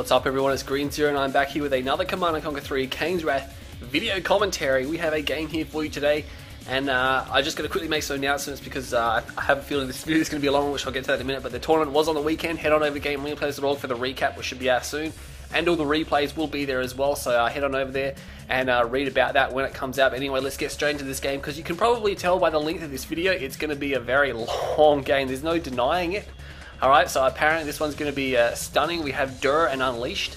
What's up everyone, it's Green0 and I'm back here with another Command & Conquer 3 Kane's Wrath video commentary. We have a game here for you today, and I just got to quickly make some announcements because I have a feeling this video is going to be a long one, which I'll get to that in a minute. But the tournament was on the weekend. Head on over to GameReplays.org for the recap, which should be out soon, and all the replays will be there as well, so head on over there and read about that when it comes out. But anyway, let's get straight into this game, because you can probably tell by the length of this video it's going to be a very long game. There's no denying it. Alright, so apparently this one's going to be stunning. We have duurr and Unleashed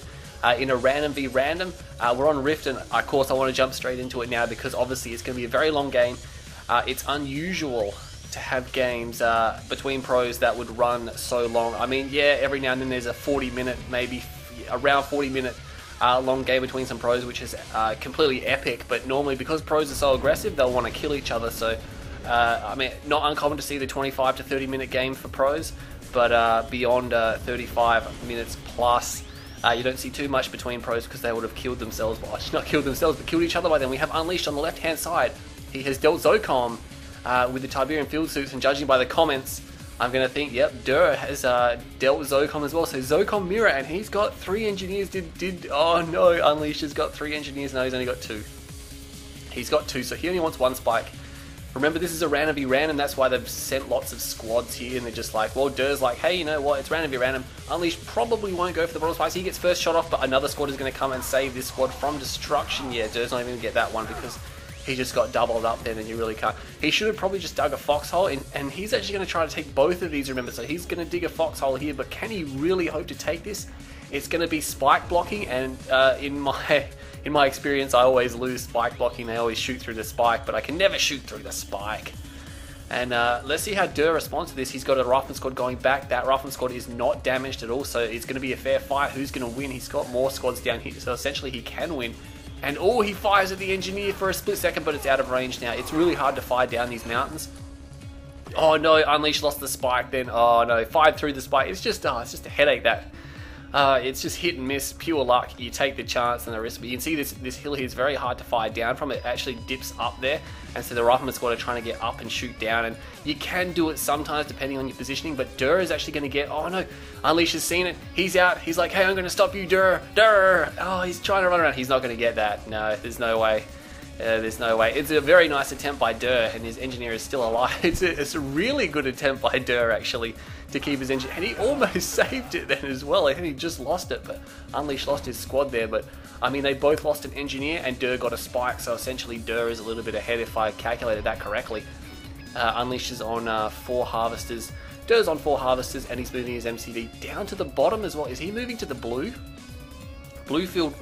in a random v random. We're on Rift, and of course I want to jump straight into it now because obviously it's going to be a very long game. It's unusual to have games between pros that would run so long. I mean, yeah, every now and then there's a 40-minute, maybe around 40-minute long game between some pros, which is completely epic, but normally because pros are so aggressive, they'll want to kill each other. So, I mean, not uncommon to see the 25 to 30-minute game for pros, but beyond 35 minutes plus, you don't see too much between pros because they would have killed themselves. Well, not killed themselves, but killed each other by then. We have Unleashed on the left-hand side. He has dealt ZOCOM with the Tiberian field suits, and judging by the comments, I'm going to think, yep, duurr has dealt with ZOCOM as well. So ZOCOM mirror, and he's got 3 engineers. Oh no, Unleashed has got 3 engineers. No, he's only got 2. He's got 2, so he only wants 1 spike. Remember, this is a random v random, that's why they've sent lots of squads here, and they're just like, well, duurr's like, hey, you know what, it's random v random. Unleashed probably won't go for the bottom spikes. He gets first shot off, but another squad is going to come and save this squad from destruction. Yeah, duurr's not even going to get that one because he just got doubled up then, and you really can't. He should have probably just dug a foxhole, and he's actually going to try to take both of these, remember. So he's going to dig a foxhole here, but can he really hope to take this? It's going to be spike blocking, and in my experience, I always lose spike blocking. They always shoot through the spike, but I can never shoot through the spike. And let's see how duurr responds to this. He's got a rifleman squad going back. That rifleman squad is not damaged at all, so it's going to be a fair fight. Who's going to win? He's got more squads down here, so essentially he can win. And oh, he fires at the engineer for a split second, but it's out of range now. It's really hard to fire down these mountains. Oh no, Unleashed lost the spike then. Oh no, fired through the spike. It's just a headache, that. It's just hit and miss, pure luck. You take the chance and the risk. But you can see this hill here is very hard to fire down from. It actually dips up there, and so the rifleman squad are trying to get up and shoot down. And you can do it sometimes depending on your positioning, but duurr is actually going to get... Oh no, Unleashed has seen it. He's out. He's like, hey, I'm going to stop you, duurr. Duurr! Oh, he's trying to run around. He's not going to get that. No, there's no way. There's no way. It's a very nice attempt by duurr, and his engineer is still alive. It's a really good attempt by duurr, actually, to keep his engine, and he almost saved it then as well. I think he just lost it, but Unleashed lost his squad there. But I mean, they both lost an engineer, and duurr got a spike, so essentially duurr is a little bit ahead if I calculated that correctly. Unleashed is on 4 harvesters. Duurr's on 4 harvesters, and he's moving his MCD down to the bottom as well. Is he moving to the blue? Blue field,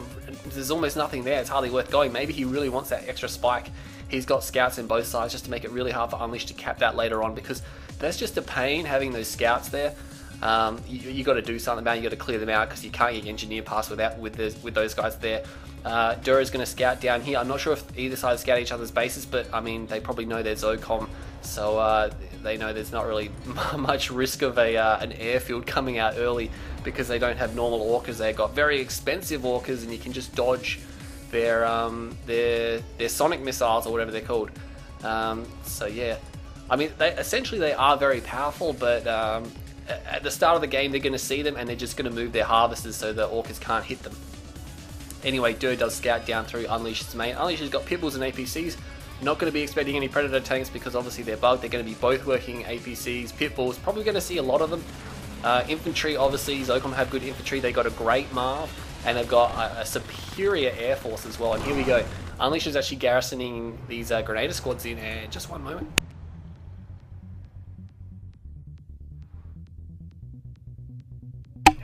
there's almost nothing there. It's hardly worth going. Maybe he really wants that extra spike. He's got scouts in both sides just to make it really hard for Unleashed to cap that later on, because that's just a pain having those scouts there. You got to do something about it. You got to clear them out because you can't get engineer past with those guys there. Duurr is going to scout down here. I'm not sure if either side scout each other's bases, but I mean, they probably know their ZOCOM, so they know there's not really much risk of an airfield coming out early, because they don't have normal orcas. They've got very expensive orcas, and you can just dodge their sonic missiles or whatever they're called. So yeah, I mean, essentially they are very powerful, but at the start of the game they're going to see them, and they're just going to move their harvesters so the orcas can't hit them. Anyway, duurr does scout down through Unleashed's main. Unleashed's got pitbulls and APCs. Not going to be expecting any predator tanks because obviously they're bugged. They're going to be both working APCs, pitbulls. Probably going to see a lot of them. Infantry, obviously, ZOCOM have good infantry. They got a great Marv, and they've got a superior air force as well. And here we go. Unleashed is actually garrisoning these Grenadier squads in. And just one moment.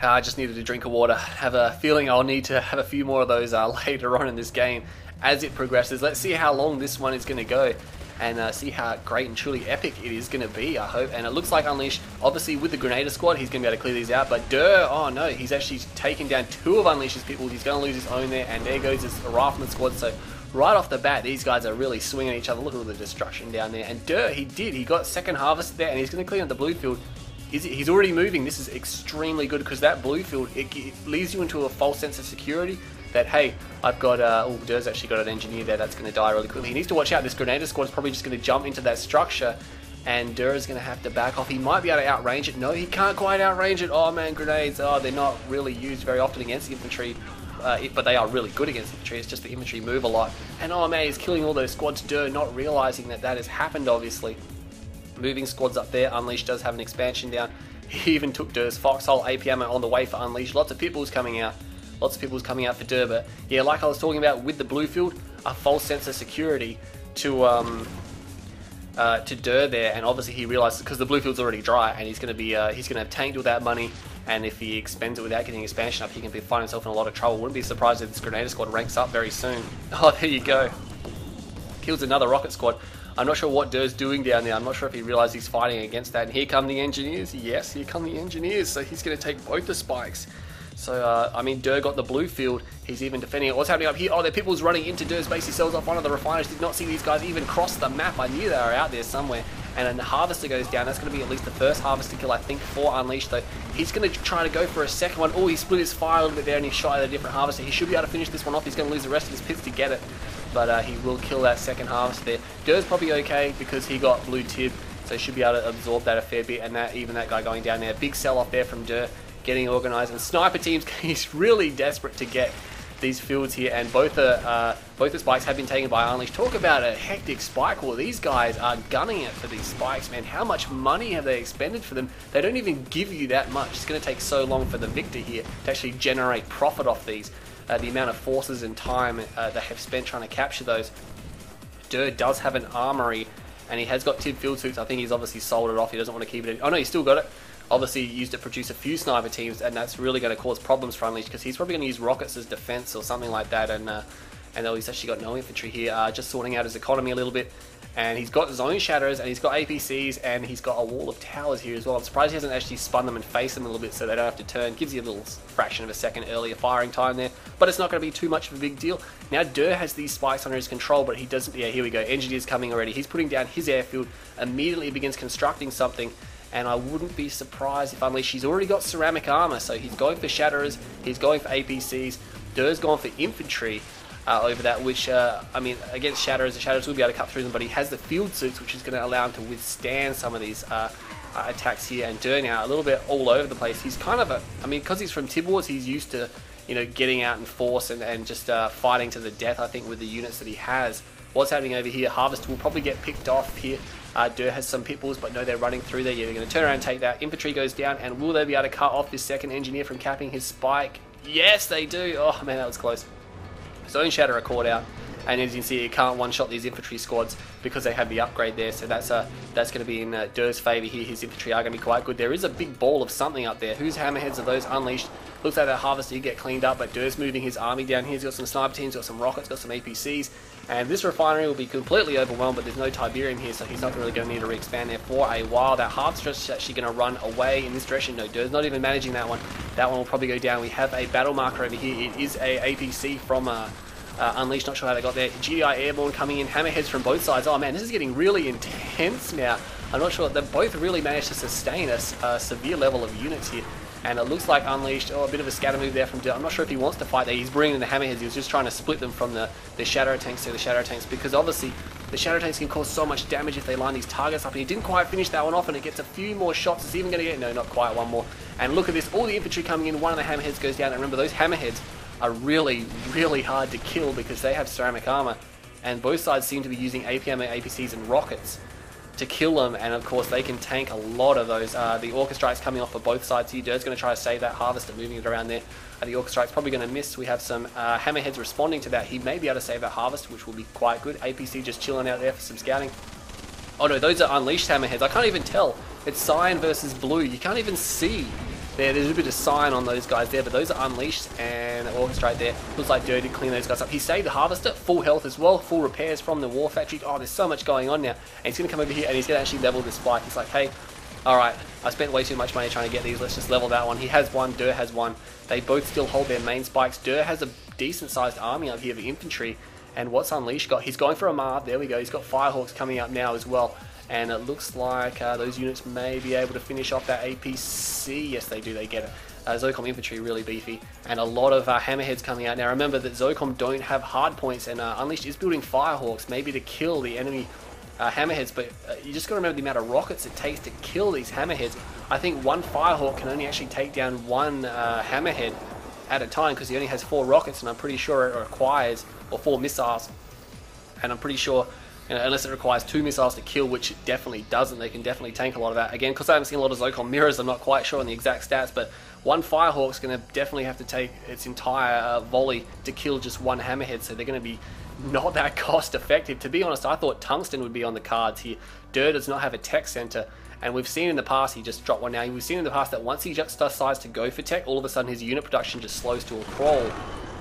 I just needed a drink of water. Have a feeling I'll need to have a few more of those later on in this game as it progresses. Let's see how long this one is going to go, and see how great and truly epic it is going to be, I hope. And it looks like Unleashed, obviously with the Grenadier squad, he's going to be able to clear these out. But duurr, oh no, he's actually taken down 2 of Unleashed's people. He's going to lose his own there, and there goes his rifleman squad. So right off the bat, these guys are really swinging each other. Look at all the destruction down there. And duurr, he got second harvest there, and he's going to clean up the blue field. He's already moving. This is extremely good, because that blue field, it leads you into a false sense of security that, hey, I've got, oh, duurr's actually got an engineer there that's going to die really quickly. He needs to watch out. This Grenadier squad is probably just going to jump into that structure and duurr is going to have to back off. He might be able to outrange it. No, he can't quite outrange it. Oh man, grenades. Oh, they're not really used very often against the infantry, but they are really good against infantry. It's just the infantry move a lot. And oh man, he's killing all those squads. Duurr not realizing that that has happened, obviously. Moving squads up there. Unleashed does have an expansion down. He even took duurr's foxhole APM on the way for Unleashed. Lots of pitbulls coming out. Lots of pitbulls coming out for duurr. But yeah, like I was talking about with the blue field, a false sense of security to duurr there, and obviously he realizes because the blue field's already dry, and he's going to have tanked all that money, and if he expends it without getting expansion up, he can find himself in a lot of trouble. Wouldn't be surprised if this Grenadier squad ranks up very soon. Oh, there you go. Kills another rocket squad. I'm not sure what duurr's doing down there. I'm not sure if he realizes he's fighting against that. And here come the engineers. Yes, here come the engineers. So he's going to take both the spikes. So, I mean, duurr got the blue field. He's even defending it. What's happening up here? Oh, there are people's running into duurr's base. He sells off one of the refiners. Did not see these guys even cross the map. I knew they were out there somewhere. And then the harvester goes down. That's going to be at least the first harvester kill, I think, for Unleashed, though. He's going to try to go for a second one. Oh, he split his fire a little bit there, and he shot at a different harvester. He should be able to finish this one off. He's going to lose the rest of his pits to get it. But he will kill that second harvester there. Duurr's probably okay because he got blue tib, so he should be able to absorb that a fair bit. And that even that guy going down there. Big sell-off there from duurr. Getting organised, and sniper teams, he's really desperate to get these fields here, and both the spikes have been taken by Unleashed. Talk about a hectic spike war. These guys are gunning it for these spikes, man. How much money have they expended for them? They don't even give you that much. It's going to take so long for the victor here to actually generate profit off these. The amount of forces and time they have spent trying to capture those. Duurr does have an armory, and he has got tib field suits. I think he's obviously sold it off. He doesn't want to keep it in. Oh no, he's still got it. Obviously used it to produce a few sniper teams, and that's really going to cause problems for Unleashed because he's probably going to use rockets as defense or something like that. And he's actually got no infantry here, just sorting out his economy a little bit. And he's got zone shatters, and he's got APCs, and he's got a wall of towers here as well. I'm surprised he hasn't actually spun them and faced them a little bit so they don't have to turn. Gives you a little fraction of a second earlier firing time there, but it's not going to be too much of a big deal. Now duurr has these spikes under his control, but he doesn't. Yeah, here we go. Engineer's coming already. He's putting down his airfield, immediately begins constructing something. And I wouldn't be surprised if Unleashed, he's already got ceramic armor, so he's going for shatterers, he's going for APCs, duurr's going for infantry over that, which, I mean, against shatterers, the shatterers will be able to cut through them, but he has the field suits, which is going to allow him to withstand some of these attacks here. And duurr now, a little bit all over the place. He's kind of I mean, because he's from Tib Wars, he's used to, you know, getting out in force and just fighting to the death, I think, with the units that he has. What's happening over here? Harvest will probably get picked off here. Duurr has some pitbulls, but no, they're running through there. Yeah, they're going to turn around and take that. Infantry goes down, and will they be able to cut off this second engineer from capping his spike? Yes, they do. Oh, man, that was close. Zone Shatterer caught out, and as you can see, you can't one-shot these infantry squads because they have the upgrade there, so that's going to be in duurr's favour here. His infantry are going to be quite good. There is a big ball of something up there. Whose hammerheads are those? Unleashed. Looks like that harvester get cleaned up, but duurr's moving his army down here. He's got some sniper teams, got some rockets, got some APCs, and this refinery will be completely overwhelmed, but there's no Tiberium here, so he's not really going to need to re-expand there for a while. That harvester is actually going to run away in this direction. No, duurr's not even managing that one. That one will probably go down. We have a battle marker over here. It is a APC from Unleashed, not sure how they got there. GDI Airborne coming in, hammerheads from both sides. Oh man, this is getting really intense now. I'm not sure, they've both really managed to sustain a severe level of units here. And it looks like Unleashed, oh, a bit of a scatter move there from duurr. I'm not sure if he wants to fight there. He's bringing in the hammerheads. He was just trying to split them from the shadow tanks to the shadow tanks, because obviously the shadow tanks can cause so much damage if they line these targets up. And he didn't quite finish that one off, and it gets a few more shots. It's even going to get, no, not quite, one more. And look at this, all the infantry coming in. One of the hammerheads goes down. And remember, those hammerheads are really, really hard to kill because they have ceramic armor. And both sides seem to be using APM, APCs, and rockets to kill them, and of course they can tank a lot of those. The Orca Strike's coming off for both sides here. duurr's going to try to save that harvester, moving it around there. The Orca Strike's probably going to miss. We have some hammerheads responding to that. He may be able to save that harvest, which will be quite good. APC just chilling out there for some scouting. Oh no, those are Unleashed hammerheads. I can't even tell. It's cyan versus blue. You can't even see. There's a bit of cyan on those guys there, but those are Unleashed, and Orca Strike there. Looks like duurr did clean those guys up. He saved the harvester, full health as well, full repairs from the war factory. Oh, there's so much going on now. And he's going to come over here and he's going to actually level this spike. He's like, hey, alright, I spent way too much money trying to get these, let's just level that one. He has one, duurr has one. They both still hold their main spikes. Duurr has a decent sized army up here of infantry. And what's Unleashed got? He's going for a Marv, there we go. He's got Firehawks coming up now as well. And it looks like those units may be able to finish off that APC. Yes, they do, they get it. ZOCOM infantry really beefy, and a lot of hammerheads coming out. Now remember that ZOCOM don't have hard points, and Unleashed is building Firehawks, maybe to kill the enemy hammerheads, but you just got to remember the amount of rockets it takes to kill these hammerheads. I think one Firehawk can only actually take down one hammerhead at a time, because he only has 4 rockets, and I'm pretty sure it requires, or 4 missiles, and I'm pretty sure, you know, unless it requires 2 missiles to kill, which it definitely doesn't, they can definitely tank a lot of that. Again, because I haven't seen a lot of ZOCOM mirrors, I'm not quite sure on the exact stats, but one Firehawk's going to definitely have to take its entire volley to kill just one hammerhead, so they're going to be not that cost effective. To be honest, I thought Tungsten would be on the cards here. Duurr does not have a tech center, and we've seen in the past, he just dropped one now, we've seen in the past that once he just decides to go for tech, all of a sudden his unit production just slows to a crawl.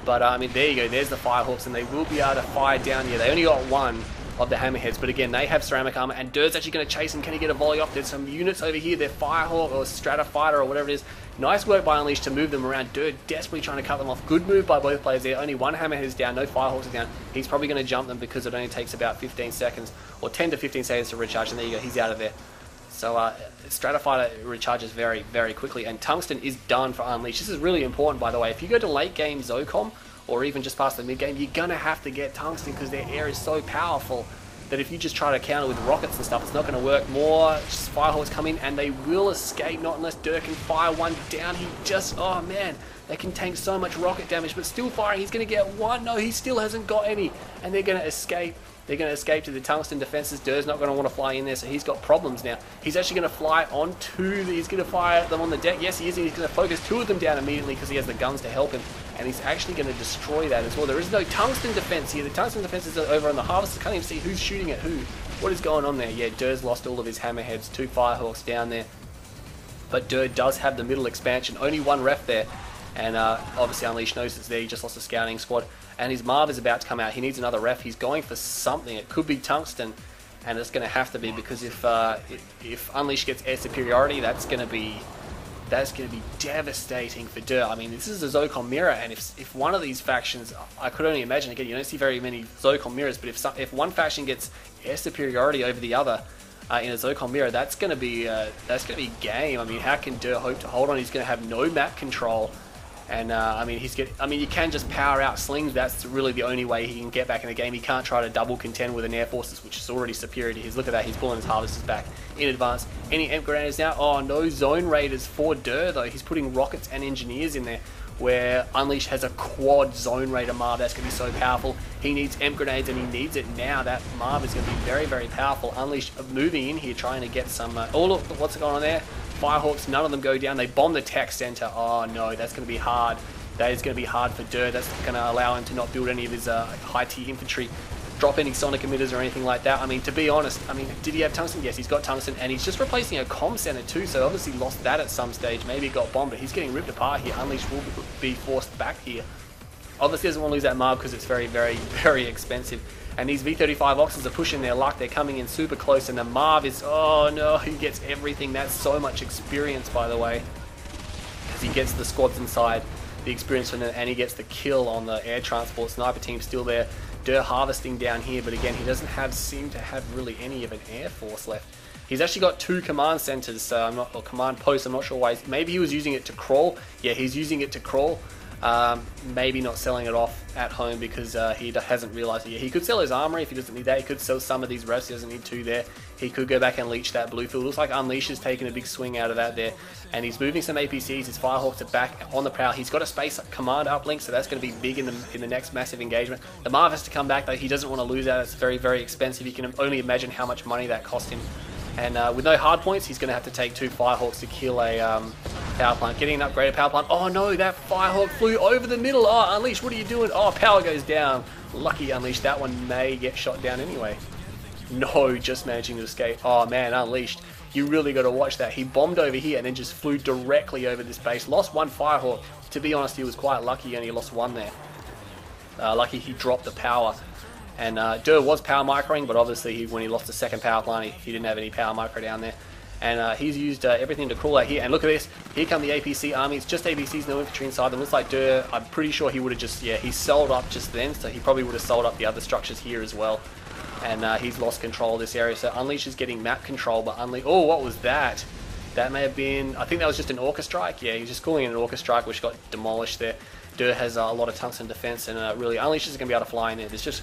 But I mean, there you go, there's the Firehawks, and they will be able to fire down here. They only got one of the hammerheads, but again, they have ceramic armor, and Duurr's actually going to chase him. Can he get a volley off? There's some units over here, they're Firehawk or Stratofighter or whatever it is. Nice work by Unleashed to move them around. Duurr desperately trying to cut them off. Good move by both players there. Only one hammerhead is down, no Firehawks are down. He's probably going to jump them because it only takes about 15 seconds, or 10 to 15 seconds to recharge, and there you go, he's out of there. So Stratofighter recharges very, very quickly, and Tungsten is done for Unleashed. This is really important, by the way. If you go to late game ZOCOM, or even just past the mid game, you're going to have to get Tungsten because their air is so powerful that if you just try to counter with rockets and stuff, it's not going to work. More Firehawks come in, and they will escape, not unless Duurr can fire one down. He just, oh man, they can tank so much rocket damage, but still firing. He's going to get one. No, he still hasn't got any, and they're going to escape. They're going to escape to the Tungsten defenses. Duurr's not going to want to fly in there, so he's got problems now. He's actually going to fly onto he's going to fire them on the deck. Yes, he is. He's going to focus 2 of them down immediately because he has the guns to help him, and he's actually going to destroy that as well. There is no Tungsten defense here. The Tungsten defense is over on the harvester. Can't even see who's shooting at who. What is going on there? Yeah, Duurr's lost all of his hammerheads. 2 Firehawks down there. But Duurr does have the middle expansion. Only 1 ref there. And obviously Unleashed knows it's there. He just lost a scouting squad. And his Marv is about to come out. He needs another ref. He's going for something. It could be Tungsten. And it's going to have to be, because if Unleashed gets air superiority, that's going to be devastating for Duurr. I mean, this is a ZOCOM mirror, and if one of these factions, I could only imagine, again, you don't see very many ZOCOM mirrors, but if one faction gets air superiority over the other in a ZOCOM mirror, that's going to be game. I mean, how can Duurr hope to hold on? He's going to have no map control. And I mean, you can just power out slings. That's really the only way he can get back in the game. He can't try to double contend with an air forces, which is already superior to his. Look at that, he's pulling his harvesters back in advance. Any Emp grenades now? Oh, no zone raiders for Duurr though. He's putting rockets and engineers in there, where Unleashed has a quad zone raider Marv. That's going to be so powerful. He needs Emp grenades, and he needs it now. That Marv is going to be very, very powerful. Unleashed moving in here, trying to get some. Oh look, what's going on there? Firehawks, none of them go down. They bomb the tech center. Oh no, that's going to be hard. That is going to be hard for Duurr. That's going to allow him to not build any of his high-tier infantry, drop any sonic emitters or anything like that. I mean, to be honest, I mean, did he have Tungsten? Yes, he's got Tungsten, and he's just replacing a comm center too, so obviously lost that at some stage. Maybe it got bombed, but he's getting ripped apart here. Unleashed will be forced back here. Obviously doesn't want to lose that Marv because it's very, very, very expensive. And these V35 Oxes are pushing their luck. They're coming in super close, and the Marv is, oh no, he gets everything. That's so much experience, by the way, because he gets the squads inside, the experience from them, and he gets the kill on the air transport. Sniper team still there. Duurr harvesting down here, but again, he doesn't seem to have really any of an air force left. He's actually got 2 command centers, or command posts. I'm not sure why. Maybe he was using it to crawl. Yeah, he's using it to crawl. Maybe not selling it off at home because he hasn't realized it yet. He could sell his armory if he doesn't need that. He could sell some of these refs. He doesn't need 2 there. He could go back and leech that blue field. Looks like Unleash is taking a big swing out of that there, and he's moving some APCs. His Firehawks are back on the prowl. He's got a space command uplink, so that's going to be big in the next massive engagement. The Marv has to come back though. He doesn't want to lose that. It's very, very expensive. You can only imagine how much money that cost him. And with no hard points, he's going to have to take 2 Firehawks to kill a power plant. Getting an upgraded power plant. Oh no, that Firehawk flew over the middle. Oh, Unleashed, what are you doing? Oh, power goes down. Lucky Unleashed. That one may get shot down anyway. No, just managing to escape. Oh man, Unleashed. You really got to watch that. He bombed over here and then just flew directly over this base. Lost 1 Firehawk. To be honest, he was quite lucky. He only lost 1 there. Lucky he dropped the power. And Duurr was power microing, but obviously when he lost the second power plant, he didn't have any power micro down there. And he's used everything to crawl out here. And look at this. Here come the APC army. It's just APCs, no infantry inside them. Looks like Duurr, I'm pretty sure he would have just, yeah, he sold up just then. So he probably would have sold up the other structures here as well. And he's lost control of this area. So Unleash is getting map control, but oh, what was that? That may have been, I think that was just an Orca Strike. Yeah, he's just calling it an Orca Strike, which got demolished there. Duurr has a lot of tungsten defense, and really Unleash is going to be able to fly in there. There's just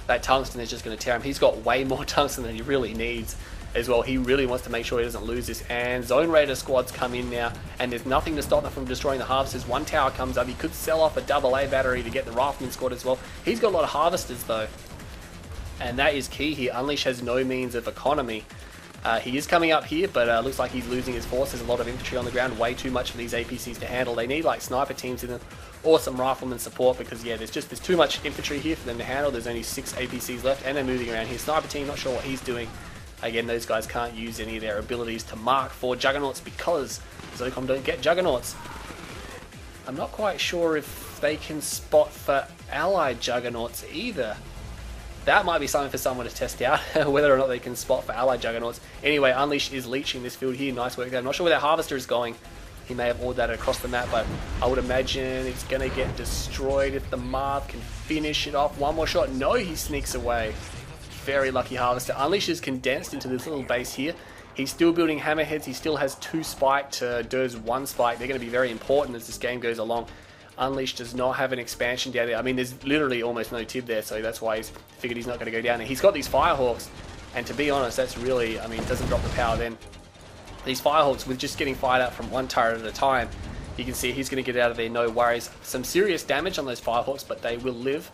that tungsten is just going to tear him. He's got way more tungsten than he really needs as well. He really wants to make sure he doesn't lose this. And Zone Raider squads come in now, and there's nothing to stop them from destroying the harvesters. One tower comes up. He could sell off a AA battery to get the Rifleman squad as well. He's got a lot of harvesters though, and that is key here. Unleash has no means of economy. He is coming up here, but looks like he's losing his force. There's a lot of infantry on the ground, way too much for these APCs to handle. They need like sniper teams in them or some rifleman support, because yeah, there's too much infantry here for them to handle. There's only 6 APCs left, and they're moving around here. Sniper team, not sure what he's doing. Again, those guys can't use any of their abilities to mark for juggernauts because ZOCOM don't get juggernauts. I'm not quite sure if they can spot for allied juggernauts either. That might be something for someone to test out, whether or not they can spot for allied juggernauts. Anyway, Unleash is leeching this field here. Nice work there. I'm not sure where that harvester is going. He may have ordered that across the map, but I would imagine it's going to get destroyed if the Marv can finish it off. One more shot. No, he sneaks away. Very lucky harvester. Unleash is condensed into this little base here. He's still building hammerheads. He still has 2 spike to Duurr's 1 spike. They're going to be very important as this game goes along. Unleash does not have an expansion down there. I mean, there's literally almost no tib there, so that's why he's figured he's not going to go down there. He's got these Firehawks, and to be honest, that's really, I mean, it doesn't drop the power then. These Firehawks, with just getting fired out from one turret at a time, you can see he's going to get out of there, no worries. Some serious damage on those Firehawks, but they will live.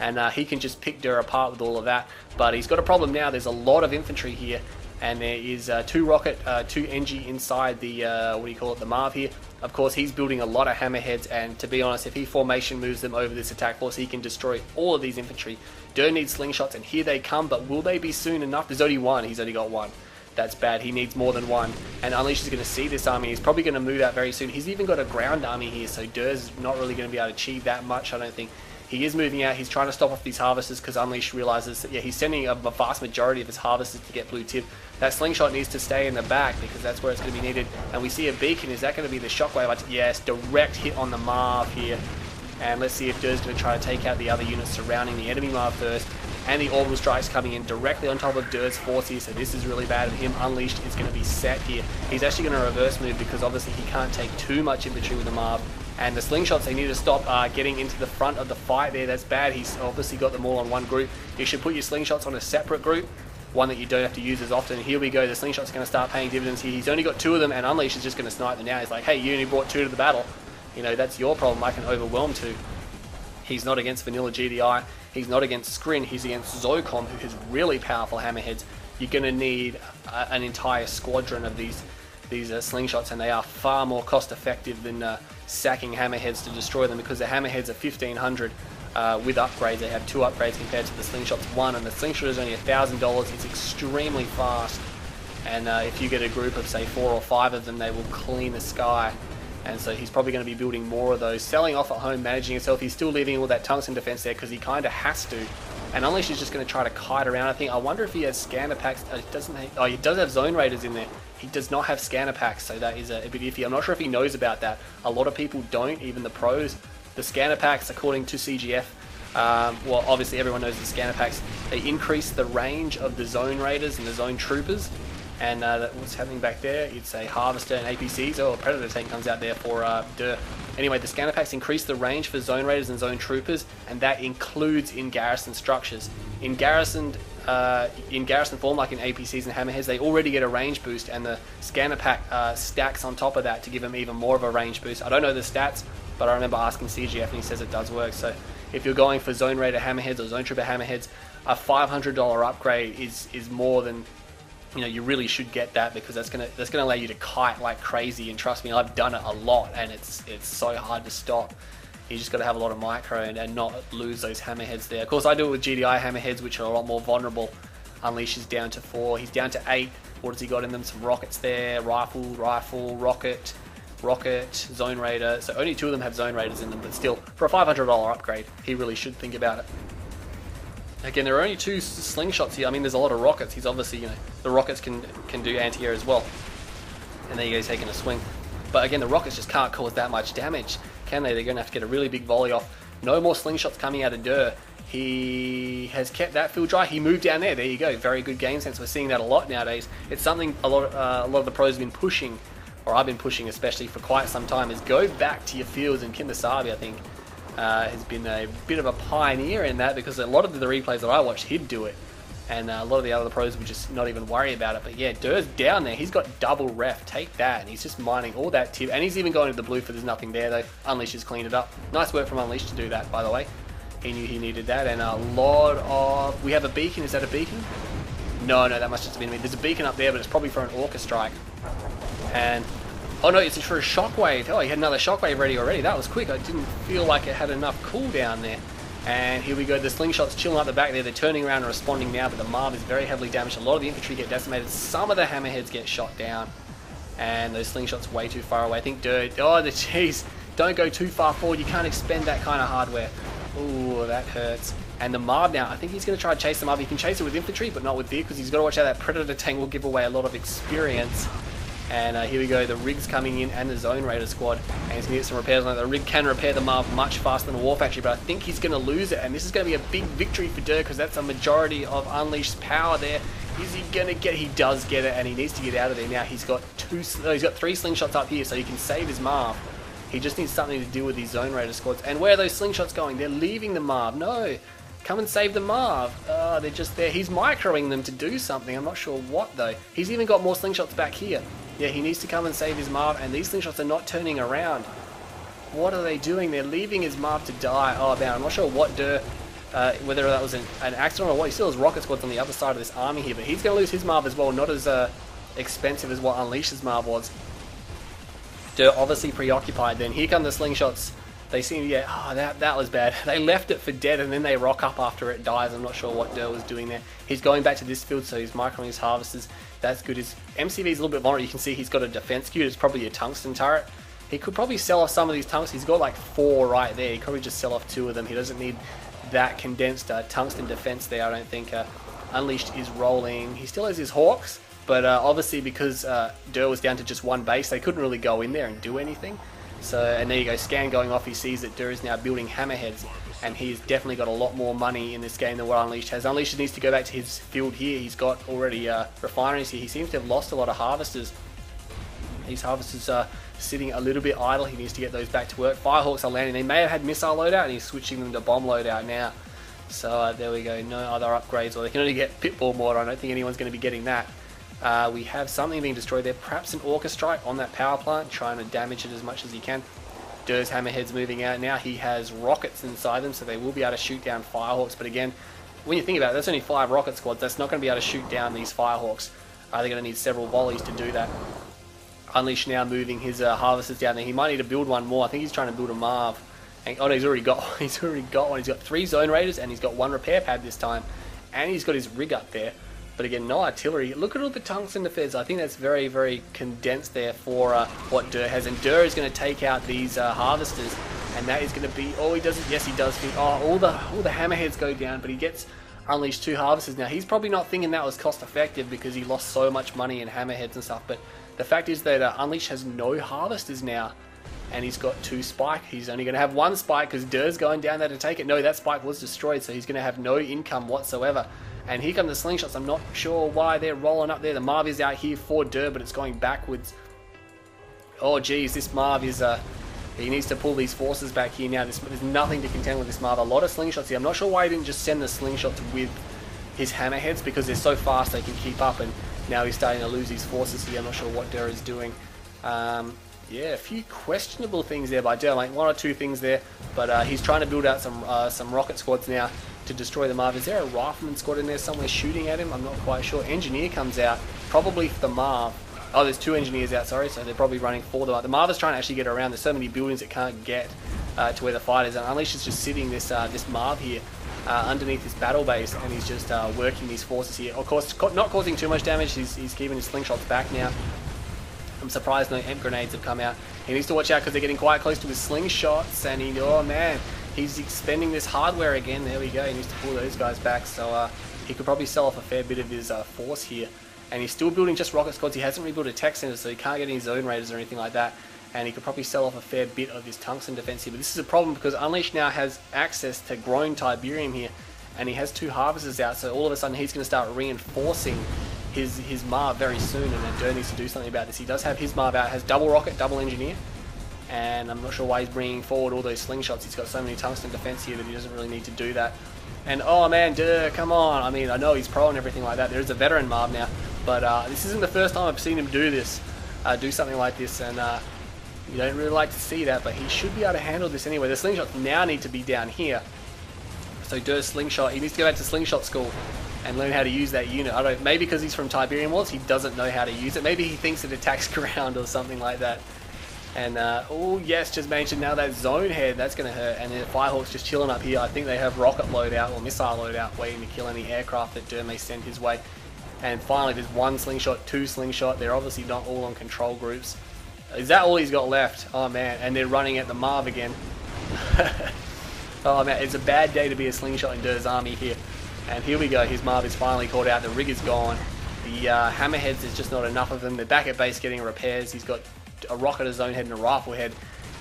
And he can just pick Duurr apart with all of that. But he's got a problem now. There's a lot of infantry here, and there is 2 rocket, 2 NG inside the, what do you call it, the Marv here. Of course, he's building a lot of hammerheads, and to be honest, if he formation moves them over this attack force, he can destroy all of these infantry. Duurr needs slingshots, and here they come, but will they be soon enough? There's only 1. He's only got 1. That's bad. He needs more than 1. And Unleash is going to see this army. He's probably going to move out very soon. He's even got a ground army here, so Duurr's not really going to be able to achieve that much, I don't think. He is moving out. He's trying to stop off these harvesters because Unleash realizes that, yeah, he's sending a vast majority of his harvesters to get blue tip. That slingshot needs to stay in the back because that's where it's going to be needed. And we see a beacon. Is that going to be the shockwave? Yes, direct hit on the Marv here. And let's see if Duurr's going to try to take out the other units surrounding the enemy Marv first. And the orbital strike's coming in directly on top of Duurr's force here, so this is really bad. And him, Unleashed, is going to be set here. He's actually going to reverse move because obviously he can't take too much infantry with the Marv. And the slingshots, they need to stop getting into the front of the fight there. That's bad. He's obviously got them all on one group. You should put your slingshots on a separate group, one that you don't have to use as often. Here we go. The slingshot's going to start paying dividends here. He's only got 2 of them, and Unleash is just going to snipe them now. He's like, hey, you only brought 2 to the battle. You know, that's your problem. I can overwhelm 2. He's not against vanilla GDI. He's not against Scrin. He's against ZOCOM, who has really powerful hammerheads. You're going to need an entire squadron of these slingshots, and they are far more cost effective than sacking hammerheads to destroy them, because the hammerheads are 1500 with upgrades. They have 2 upgrades compared to the slingshot's 1, and the slingshot is only $1,000. It's extremely fast, and if you get a group of say 4 or 5 of them, they will clean the sky. And so he's probably going to be building more of those, selling off at home, managing himself. He's still leaving all that tungsten defense there because he kind of has to. And Unleash is just going to try to kite around. I wonder if he has scanner packs. Oh, he does have zone raiders in there. He does not have scanner packs, so that is a bit iffy. I'm not sure if he knows about that. A lot of people don't, even the pros. The scanner packs, according to CGF, well, obviously everyone knows the scanner packs. They increase the range of the zone raiders and the zone troopers. And what's happening back there? It's a harvester and APCs. Oh, a predator tank comes out there for Duurr. Anyway, the scanner packs increase the range for zone raiders and zone troopers, and that includes in garrison structures. In garrison form, like in APCs and hammerheads, they already get a range boost, and the scanner pack stacks on top of that to give them even more of a range boost. I don't know the stats, but I remember asking CGF and he says it does work. So if you're going for zone raider hammerheads or zone trooper hammerheads, a $500 upgrade is more than, you know, you really should get that, because that's gonna allow you to kite like crazy. And trust me, I've done it a lot, and it's so hard to stop. You just got to have a lot of micro and not lose those hammerheads there. Of course, I do it with GDI hammerheads, which are a lot more vulnerable. Unleash is down to 4. He's down to 8. What has he got in them? Some rockets there. Rifle, rocket, zone raider. So only 2 of them have zone raiders in them, but still, for a $500 upgrade, he really should think about it. Again, there are only 2 slingshots here. I mean, there's a lot of rockets. He's obviously, you know, the rockets can do anti-air as well. And there you go, he's taking a swing. But again, the rockets just can't cause that much damage, can they? They're going to have to get a really big volley off. No more slingshots coming out of Duurr. He has kept that field dry. He moved down there. There you go. Very good game sense. We're seeing that a lot nowadays. It's something a lot of the pros have been pushing, or I've been pushing especially for quite some time, is go back to your fields in Kindasabi, I think. has been a bit of a pioneer in that, because a lot of the replays that I watched, he'd do it. And a lot of the other pros would just not even worry about it. But yeah, duurr's down there. He's got double ref. Take that. And he's just mining all that tip. And he's even going to the blue for there's nothing there, though. Unleash has cleaned it up. Nice work from Unleash to do that, by the way. He knew he needed that. And a lot of... We have a beacon. Is that a beacon? No, that must just have been me. There's a beacon up there, but it's probably for an Orca strike. And... Oh no, it's for a shockwave. Oh, he had another shockwave ready already. That was quick. I didn't feel like it had enough cooldown there. And here we go, the slingshot's chilling up the back there, they're turning around and responding now, but the Marv is very heavily damaged. A lot of the infantry get decimated, some of the hammerheads get shot down, and those slingshots way too far away. I think duurr, oh the jeez, don't go too far forward, you can't expend that kind of hardware. Ooh, that hurts. And the Marv now, I think he's going to try and chase them up. He can chase it with infantry, but not with vehicles. He's got to watch out, that Predator tank will give away a lot of experience. And here we go, the rig's coming in and the Zone Raider squad, and he's going to get some repairs on it. The rig can repair the Marv much faster than a War Factory, but I think he's going to lose it, and this is going to be a big victory for duurr, because that's a majority of Unleashed's power there. Is he going to get it? He does get it, and he needs to get out of there now. He's got three slingshots up here, so he can save his Marv. He just needs something to do with these Zone Raider squads. And where are those slingshots going? They're leaving the Marv. No, come and save the Marv. They're just there. He's microing them to do something. I'm not sure what, though. He's even got more slingshots back here. Yeah, he needs to come and save his Marv, and these slingshots are not turning around. What are they doing? They're leaving his Marv to die. Oh, man, I'm not sure what duurr, whether that was an accident or what. He still has rocket squads on the other side of this army here, but he's going to lose his Marv as well. Not as expensive as what Unleashed's Marv was. duurr obviously preoccupied then. Here come the slingshots. They seem, yeah, oh, that was bad. They left it for dead, and then they rock up after it dies. I'm not sure what duurr was doing there. He's going back to this field, so he's microing his harvesters. That's good. His MCV is a little bit vulnerable. You can see he's got a defense queue. It's probably a tungsten turret. He could probably sell off some of these tungsten. He's got like 4 right there. He could probably just sell off 2 of them. He doesn't need that condensed tungsten defense there, I don't think. Unleashed is rolling. He still has his Hawks, but obviously because duurr was down to just 1 base, they couldn't really go in there and do anything. So, and there you go, scan going off, he sees that duurr is now building hammerheads, and he's definitely got a lot more money in this game than what Unleashed has. Unleashed needs to go back to his field here. He's got already refineries here. He seems to have lost a lot of harvesters. These harvesters are sitting a little bit idle. He needs to get those back to work. Firehawks are landing. They may have had missile loadout, and he's switching them to bomb loadout now. So there we go, no other upgrades, or they can only get pitbull mortar. I don't think anyone's going to be getting that. We have something being destroyed there, perhaps an Orca strike on that power plant, trying to damage it as much as he can. duurr's hammerhead's moving out now. He has rockets inside them, so they will be able to shoot down Firehawks. But again, when you think about it, that's only 5 rocket squads. That's not going to be able to shoot down these Firehawks. They're going to need several volleys to do that. Unleashed now moving his harvesters down there. He might need to build one more. I think he's trying to build a Marv. And, oh no, he's already got one. He's already got one. He's got 3 Zone Raiders, and he's got 1 repair pad this time. And he's got his rig up there. But again, no artillery. Look at all the tungsten defense. I think that's very, very condensed there for what duurr has. And duurr is going to take out these harvesters, and that is going to be. Oh, he doesn't. Yes, he does. Oh, all the hammerheads go down, but he gets Unleashed 2 harvesters. Now he's probably not thinking that was cost effective because he lost so much money in hammerheads and stuff. But the fact is that Unleashed has no harvesters now, and he's got 2 spike. He's only going to have 1 spike because duurr's going down there to take it. No, that spike was destroyed, so he's going to have no income whatsoever. And here come the slingshots. I'm not sure why they're rolling up there. The Marv is out here for duurr, but it's going backwards. Oh, geez, this Marv is... he needs to pull these forces back here now. There's nothing to contend with this Marv. A lot of slingshots here. I'm not sure why he didn't just send the slingshots with his hammerheads, because they're so fast they can keep up, and now he's starting to lose his forces here. I'm not sure what duurr is doing. Yeah, a few questionable things there by duurr, like 1 or 2 things there, but he's trying to build out some rocket squads now to destroy the Marv. Is there a rifleman squad in there somewhere shooting at him? I'm not quite sure. Engineer comes out, probably for the Marv. Oh, there's 2 engineers out, sorry, so they're probably running for the Marv. The Marv is trying to actually get around. There's so many buildings it can't get to where the fight is. And Unleashed is just sitting this Marv here underneath this battle base, and he's just working these forces here. Of course, not causing too much damage. He's keeping his slingshots back now. I'm surprised no EMP grenades have come out. He needs to watch out because they're getting quite close to his slingshots, and oh man, he's expending this hardware again. There we go. He needs to pull those guys back, so he could probably sell off a fair bit of his force here. And he's still building just rocket squads. He hasn't rebuilt a tech center, so he can't get any Zone Raiders or anything like that. And he could probably sell off a fair bit of his tungsten defense here. But this is a problem because Unleashed now has access to grown Tiberium here, and he has 2 harvesters out, so all of a sudden he's going to start reinforcing his Marv very soon, and duurr needs to do something about this. He does have his Marv out, has double rocket, double engineer. and I'm not sure why he's bringing forward all those slingshots. He's got so many tungsten defense here that he doesn't really need to do that. And oh man, duh, come on. I mean, I know he's pro and everything like that. There is a veteran Marv now, but this isn't the first time I've seen him do this, do something like this, and you don't really like to see that, but he should be able to handle this anyway. The slingshots now need to be down here. So duurr's slingshot, he needs to go back to slingshot school and learn how to use that unit. I don't, maybe because he's from Tiberian Wars, he doesn't know how to use it. Maybe he thinks it attacks ground or something like that. And oh yes, just mentioned now that zone head, that's going to hurt. And the Firehawk's just chilling up here. I think they have rocket loadout or missile loadout waiting to kill any aircraft that duurr may send his way. And finally, there's one slingshot, two slingshot. They're obviously not all on control groups. Is that all he's got left? Oh man, and they're running at the Marv again. Oh man, it's a bad day to be a slingshot in duurr's army here. And here we go, his Marv is finally caught out, the rig is gone. The hammerheads, there's just not enough of them. They're back at base getting repairs. He's got a rocket, a zone head, and a rifle head.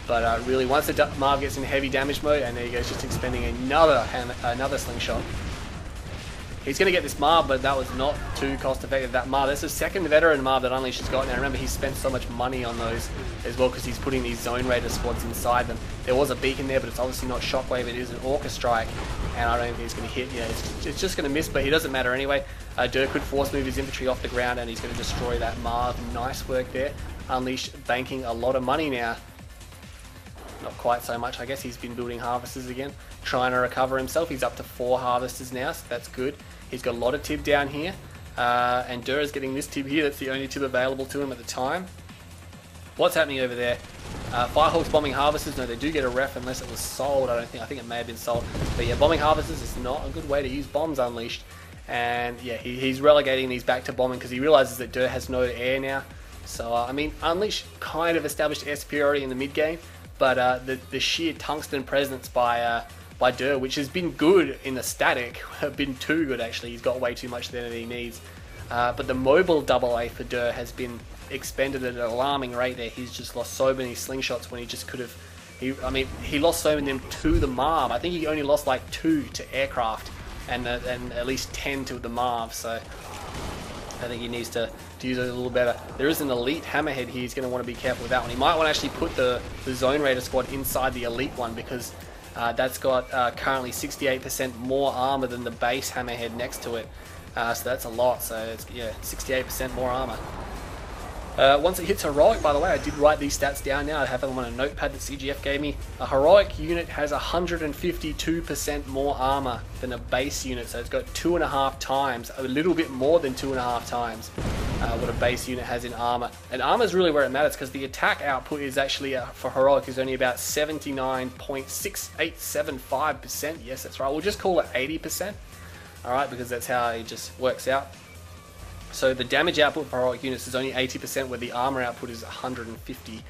But really, once the Marv gets in heavy damage mode, and there he goes, just expending another slingshot. He's going to get this Marv, but that was not too cost effective. That Marv, that's the second veteran Marv that Unleashed has got. Now remember, he spent so much money on those as well because he's putting these Zone Raider squads inside them. There was a beacon there, but it's obviously not Shockwave, it is an Orca Strike, and I don't think it's going to hit. Yeah, it's just going to miss, but he doesn't matter anyway. Duurr could force move his infantry off the ground, and he's going to destroy that Marv. Nice work there. Unleashed banking a lot of money now. Not quite so much, I guess. He's been building harvesters again, trying to recover himself. He's up to 4 harvesters now, so that's good. He's got a lot of tib down here, and Duurr is getting this tib here. That's the only tib available to him at the time. What's happening over there? Firehawks bombing harvesters. No, they do get a ref unless it was sold. I think it may have been sold. But yeah, bombing harvesters is not a good way to use bombs, Unleashed. And yeah, he's relegating these back to bombing because he realizes that Duurr has no air now. So I mean, Unleashed kind of established air superiority in the mid game, but the sheer tungsten presence by Duurr, which has been good in the static, been too good actually. He's got way too much there that he needs. But the mobile AA for Duurr has been expended at an alarming rate there. He's just lost so many slingshots when he just could have. He lost so many of them to the Marv. I think he only lost like 2 to aircraft, and at least 10 to the Marv. So I think he needs to use it a little better. There is an elite hammerhead here. He's going to want to be careful with that one. He might want to actually put the Zone Raider squad inside the elite one because that's got currently 68% more armor than the base hammerhead next to it. So that's a lot. So it's, yeah, 68% more armor. Once it hits heroic, by the way, I did write these stats down now. I have them on a notepad that CGF gave me. A heroic unit has 152% more armor than a base unit, so it's got 2.5 times, a little bit more than 2.5 times what a base unit has in armor. And armor is really where it matters because the attack output is actually for heroic is only about 79.6875%. Yes, that's right. We'll just call it 80%. All right, because that's how it just works out. So the damage output for heroic units is only 80%, where the armor output is 152%.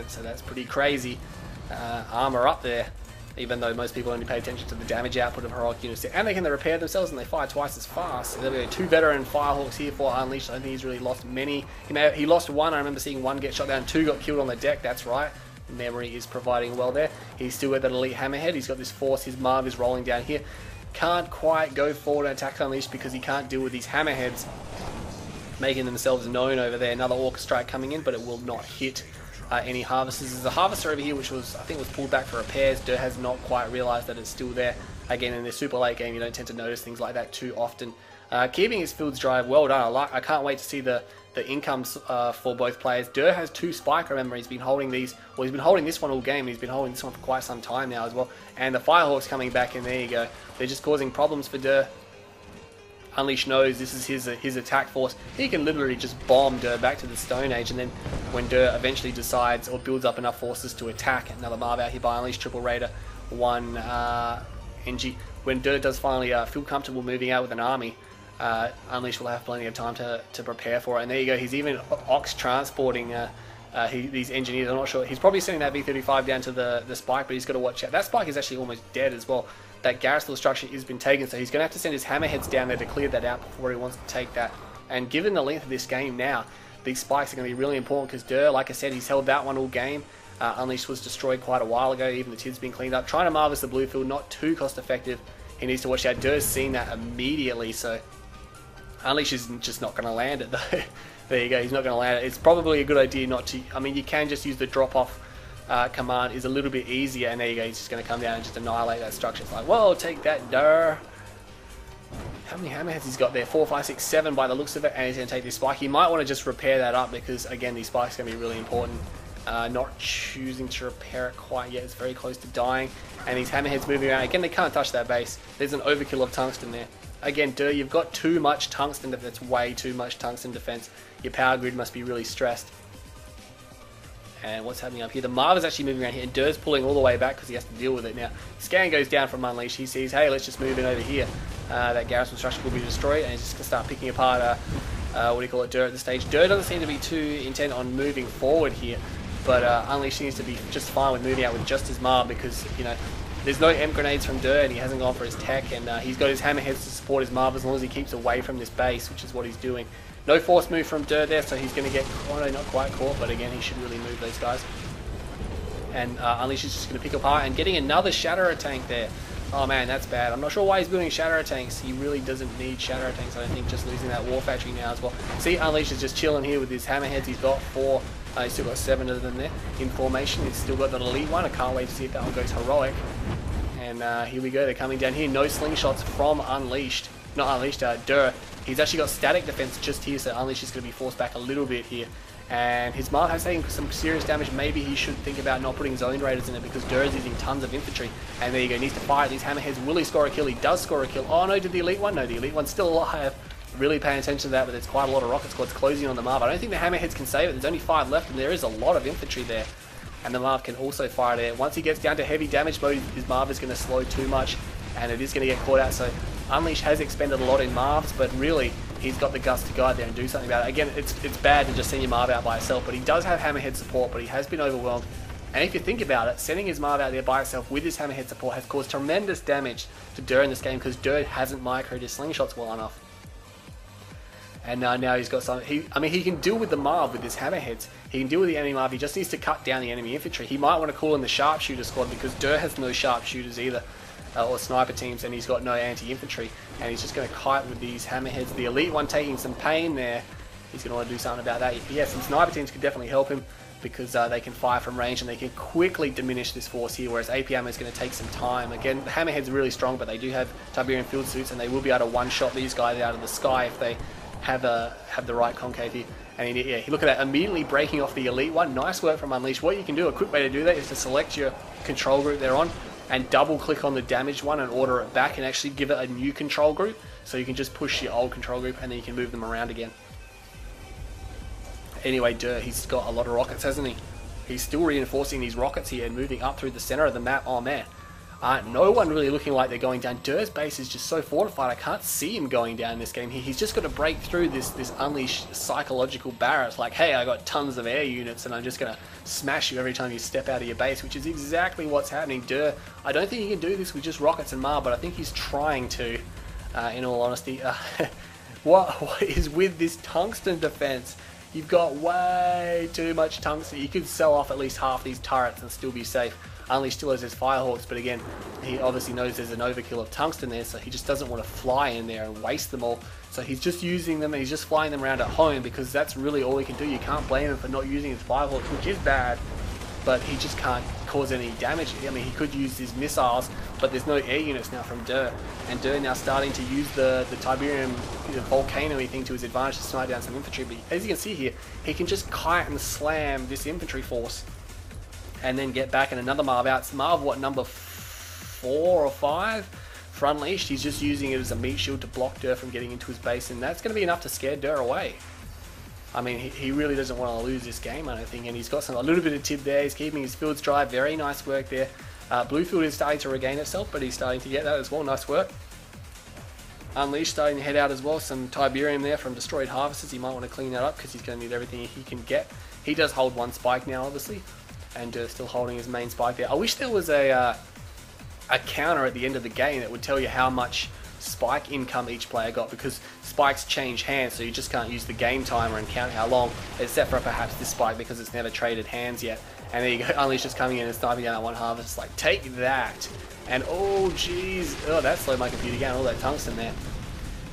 So that's pretty crazy. Armor up there, even though most people only pay attention to the damage output of heroic units. And they can repair themselves and they fire twice as fast. So there we go, 2 veteran Firehawks here for Unleashed. I don't think he's really lost many. He lost 1. I remember seeing 1 get shot down, 2 got killed on the deck. That's right. Memory is providing well there. He's still with that elite hammerhead. He's got this force. His Marv is rolling down here. Can't quite go forward and attack Unleashed because he can't deal with these hammerheads making themselves known over there. Another Orca Strike coming in, but it will not hit any harvesters. There's a harvester over here which was, I think, was pulled back for repairs. Duurr has not quite realized that it's still there. Again, in the super late game, you don't tend to notice things like that too often. Keeping his fields dry, well done. I can't wait to see the incomes for both players. Duurr has 2 spike. Remember, he's been holding these. Well, he's been holding this one all game. He's been holding this one for quite some time now as well. And the Firehawks coming back, and there you go. They're just causing problems for Duurr. Unleashed knows this is his attack force. He can literally just bomb Duurr back to the Stone Age, and then when Duurr eventually decides or builds up enough forces to attack, another Marv out here by Unleashed, triple Raider, 1 NG. When Duurr does finally feel comfortable moving out with an army, Unleashed will have plenty of time to prepare for it. And there you go, he's even Ox transporting these engineers. I'm not sure, he's probably sending that V-35 down to the spike, but he's got to watch out. That spike is actually almost dead as well. That Garrisville structure has been taken, so he's going to have to send his hammerheads down there to clear that out before he wants to take that. And given the length of this game now, these spikes are going to be really important because Duurr, like I said, he's held that one all game. Unleashed was destroyed quite a while ago, even the TID's been cleaned up. Trying to harvest the blue field, not too cost effective. He needs to watch out. Duurr's seen that immediately, so Unleash is just not going to land it though. There you go, he's not going to land it. It's probably a good idea not to, I mean, you can just use the drop off command, is a little bit easier, and there you go, he's just going to come down and just annihilate that structure. It's like, whoa, take that, duurr. How many hammerheads he's got there? 4, 5, 6, 7 by the looks of it, and he's going to take this spike. He might want to just repair that up because, again, these spikes are going to be really important. Not choosing to repair it quite yet. It's very close to dying, and these hammerheads moving around. Again, they can't touch that base. There's an overkill of tungsten there. Again, duurr, you've got too much tungsten. That's way too much tungsten defense. Your power grid must be really stressed. And what's happening up here? The Marv is actually moving around here, and duurr's pulling all the way back because he has to deal with it now. Scan goes down from Unleash. He sees, hey, let's just move in over here. That garrison structure will be destroyed, and he's just going to start picking apart, what do you call it, duurr at this stage. Duurr doesn't seem to be too intent on moving forward here, but Unleash seems to be just fine with moving out with just his Marv because, you know, there's no M grenades from duurr, and he hasn't gone for his tech, and he's got his hammerheads to support his Marv as long as he keeps away from this base, which is what he's doing. No force move from duurr there, so he's going to get, oh no, not quite caught, but again, he should really move those guys. And Unleash is just going to pick apart and getting another Shatterer tank there. Oh man, that's bad. I'm not sure why he's building Shatterer tanks. He really doesn't need Shatterer tanks. I don't think, just losing that War Factory now as well. See, Unleash is just chilling here with his hammerheads. He's got 4. He's still got 7 of them there in formation. He's still got that elite one. I can't wait to see if that one goes heroic. And here we go. They're coming down here. No slingshots from Unleashed. Not Unleashed, duurr. He's actually got static defense just here, so Unleash is going to be forced back a little bit here. And his Marv has taken some serious damage. Maybe he should think about not putting Zone Raiders in it because duurr is using tons of infantry. And there you go, needs to fire these hammerheads. Will he score a kill? He does score a kill. Oh no, did the elite one? No, the elite one's still alive. Really paying attention to that, but there's quite a lot of rocket squads closing on the Marv. I don't think the hammerheads can save it. There's only 5 left, and there is a lot of infantry there. And the Marv can also fire there. Once he gets down to heavy damage mode, his Marv is going to slow too much, and it is going to get caught out. So Unleash has expended a lot in Marvs, but really, he's got the guts to go out there and do something about it. Again, it's bad to just send your Marv out by itself, but he does have hammerhead support, but he has been overwhelmed. And if you think about it, sending his Marv out there by itself with his hammerhead support has caused tremendous damage to duurr in this game because duurr hasn't microed his slingshots well enough. And now he's got some. I mean, he can deal with the Marv with his hammerheads. He can deal with the enemy Marv. He just needs to cut down the enemy infantry. He might want to call in the sharpshooter squad because duurr has no sharpshooters either, or sniper teams, and he's got no anti-infantry. And he's just going to kite with these hammerheads. The elite one taking some pain there. He's going to want to do something about that. Yeah, some sniper teams could definitely help him because they can fire from range and they can quickly diminish this force here, whereas APM is going to take some time. Again, the hammerheads are really strong, but they do have Tiberian field suits, and they will be able to one-shot these guys out of the sky if they have the right concave here. And yeah, look at that, immediately breaking off the elite one. Nice work from Unleash. What you can do, a quick way to do that is to select your control group they're on and double click on the damaged one and order it back and actually give it a new control group, so you can just push your old control group and then you can move them around again. Anyway, duurr, he's got a lot of rockets, hasn't he? He's still reinforcing these rockets here and moving up through the center of the map. Oh man, no one really looking like they're going down. Duurr's base is just so fortified, I can't see him going down this game. He's just got to break through this Unleash psychological barrier. It's like, hey, I got tons of air units and I'm just going to smash you every time you step out of your base, which is exactly what's happening. Duurr, I don't think he can do this with just rockets and Marv, but I think he's trying to, in all honesty. What is with this tungsten defense? You've got way too much tungsten. You could sell off at least half these turrets and still be safe. Unleash still has his Firehawks, but again, he obviously knows there's an overkill of tungsten there, so he just doesn't want to fly in there and waste them all. So he's just using them and he's just flying them around at home because that's really all he can do. You can't blame him for not using his Firehawks, which is bad, but he just can't cause any damage. I mean, he could use his missiles, but there's no air units now from duurr. And duurr now starting to use the Tiberium volcano thing to his advantage to snipe down some infantry. But as you can see here, he can just kite and slam this infantry force and then get back in another Marv out. It's Marv, what, number 4 or 5 for Unleashed. He's just using it as a meat shield to block duurr from getting into his base, and that's going to be enough to scare duurr away. I mean, he really doesn't want to lose this game, I don't think, and he's got a little bit of tib there. He's keeping his fields dry. Very nice work there. Bluefield is starting to regain itself, but he's starting to get that as well. Nice work. Unleashed starting to head out as well. Some Tiberium there from destroyed harvesters. He might want to clean that up because he's going to need everything he can get. He does hold one spike now, obviously, and still holding his main spike there. I wish there was a counter at the end of the game that would tell you how much spike income each player got, because spikes change hands, so you just can't use the game timer and count how long, except for perhaps this spike because it's never traded hands yet. And there you go, Unleash just coming in and sniping down that one harvest. It's like, take that. And oh jeez, oh, that slowed my computer down, all that tungsten there.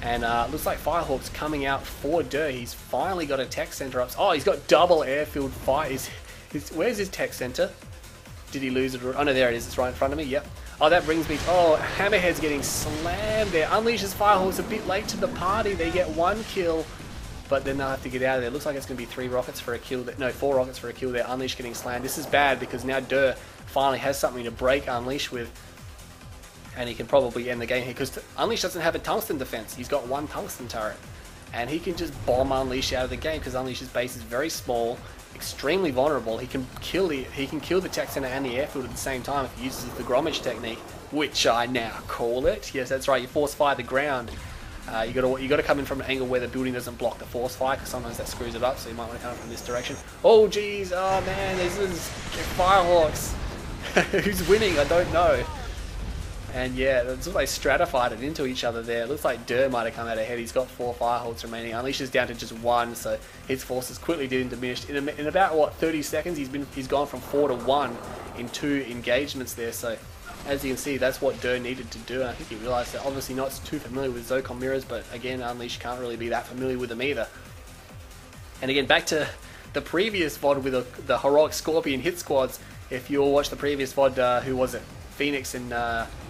And looks like Firehawk's coming out for duurr. He's finally got a tech center up. Oh, he's got double airfield fire. Where's his tech center? Did he lose it? Oh no, there it is. It's right in front of me. Yep. Oh, that brings me to... Oh, Hammerhead's getting slammed there. Unleashes Firehawk's a bit late to the party. They get 1 kill, but then they'll have to get out of there. Looks like it's going to be 3 rockets for a kill. No, 4 rockets for a kill there. Unleash getting slammed. This is bad because now duurr finally has something to break Unleash with. And he can probably end the game here because Unleash doesn't have a tungsten defense. He's got 1 tungsten turret. And he can just bomb Unleash out of the game because Unleash's base is very small, extremely vulnerable. He can kill the tech center and the airfield at the same time if he uses the Gromage technique, which I now call it. Yes, that's right. You force fire the ground. You got to come in from an angle where the building doesn't block the force fire because sometimes that screws it up. So you might want to come from this direction. Oh geez, oh man, this is Firehawks. Who's winning? I don't know. And yeah, it's like they stratified it into each other there. It looks like duurr might have come out ahead. He's got 4 Firehawks remaining. Unleash is down to just 1, so his forces quickly did diminish. In about what 30 seconds, he's gone from 4 to 1 in 2 engagements there. So as you can see, that's what duurr needed to do. And I think he realized that obviously not too familiar with ZOCOM mirrors, but again, Unleash can't really be that familiar with them either. And again, back to the previous VOD with the heroic Scorpion hit squads. If you all watched the previous VOD, who was it? Phoenix and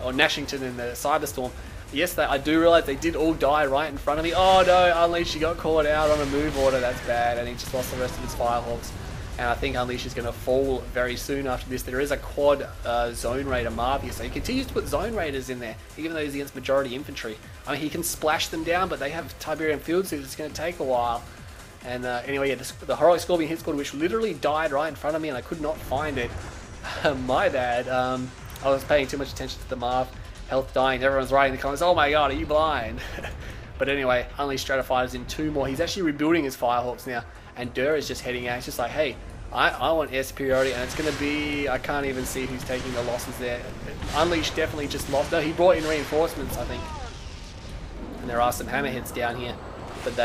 or Nashington in the Cyberstorm. Yes, I do realize they did all die right in front of me. Oh no, Unleash, you got caught out on a move order. That's bad, and he just lost the rest of his Firehawks. And I think Unleash is going to fall very soon after this. There is a quad Zone Raider Marv here, so he continues to put Zone Raiders in there, even though he's against majority infantry. I mean, he can splash them down, but they have Tiberian field suits. It's going to take a while. And anyway, yeah, the heroic Scorpion hit squad, which literally died right in front of me, and I could not find it. My bad. I was paying too much attention to the Marv. Health dying. Everyone's writing in the comments, oh my god, are you blind? But anyway, Unleashed Stratifiers in 2 more. He's actually rebuilding his Firehawks now. And duurr is just heading out. It's just like, hey, I want air superiority. And it's going to be... I can't even see who's taking the losses there. Unleashed definitely just lost. No, he brought in reinforcements, I think. And there are some Hammerheads down here. But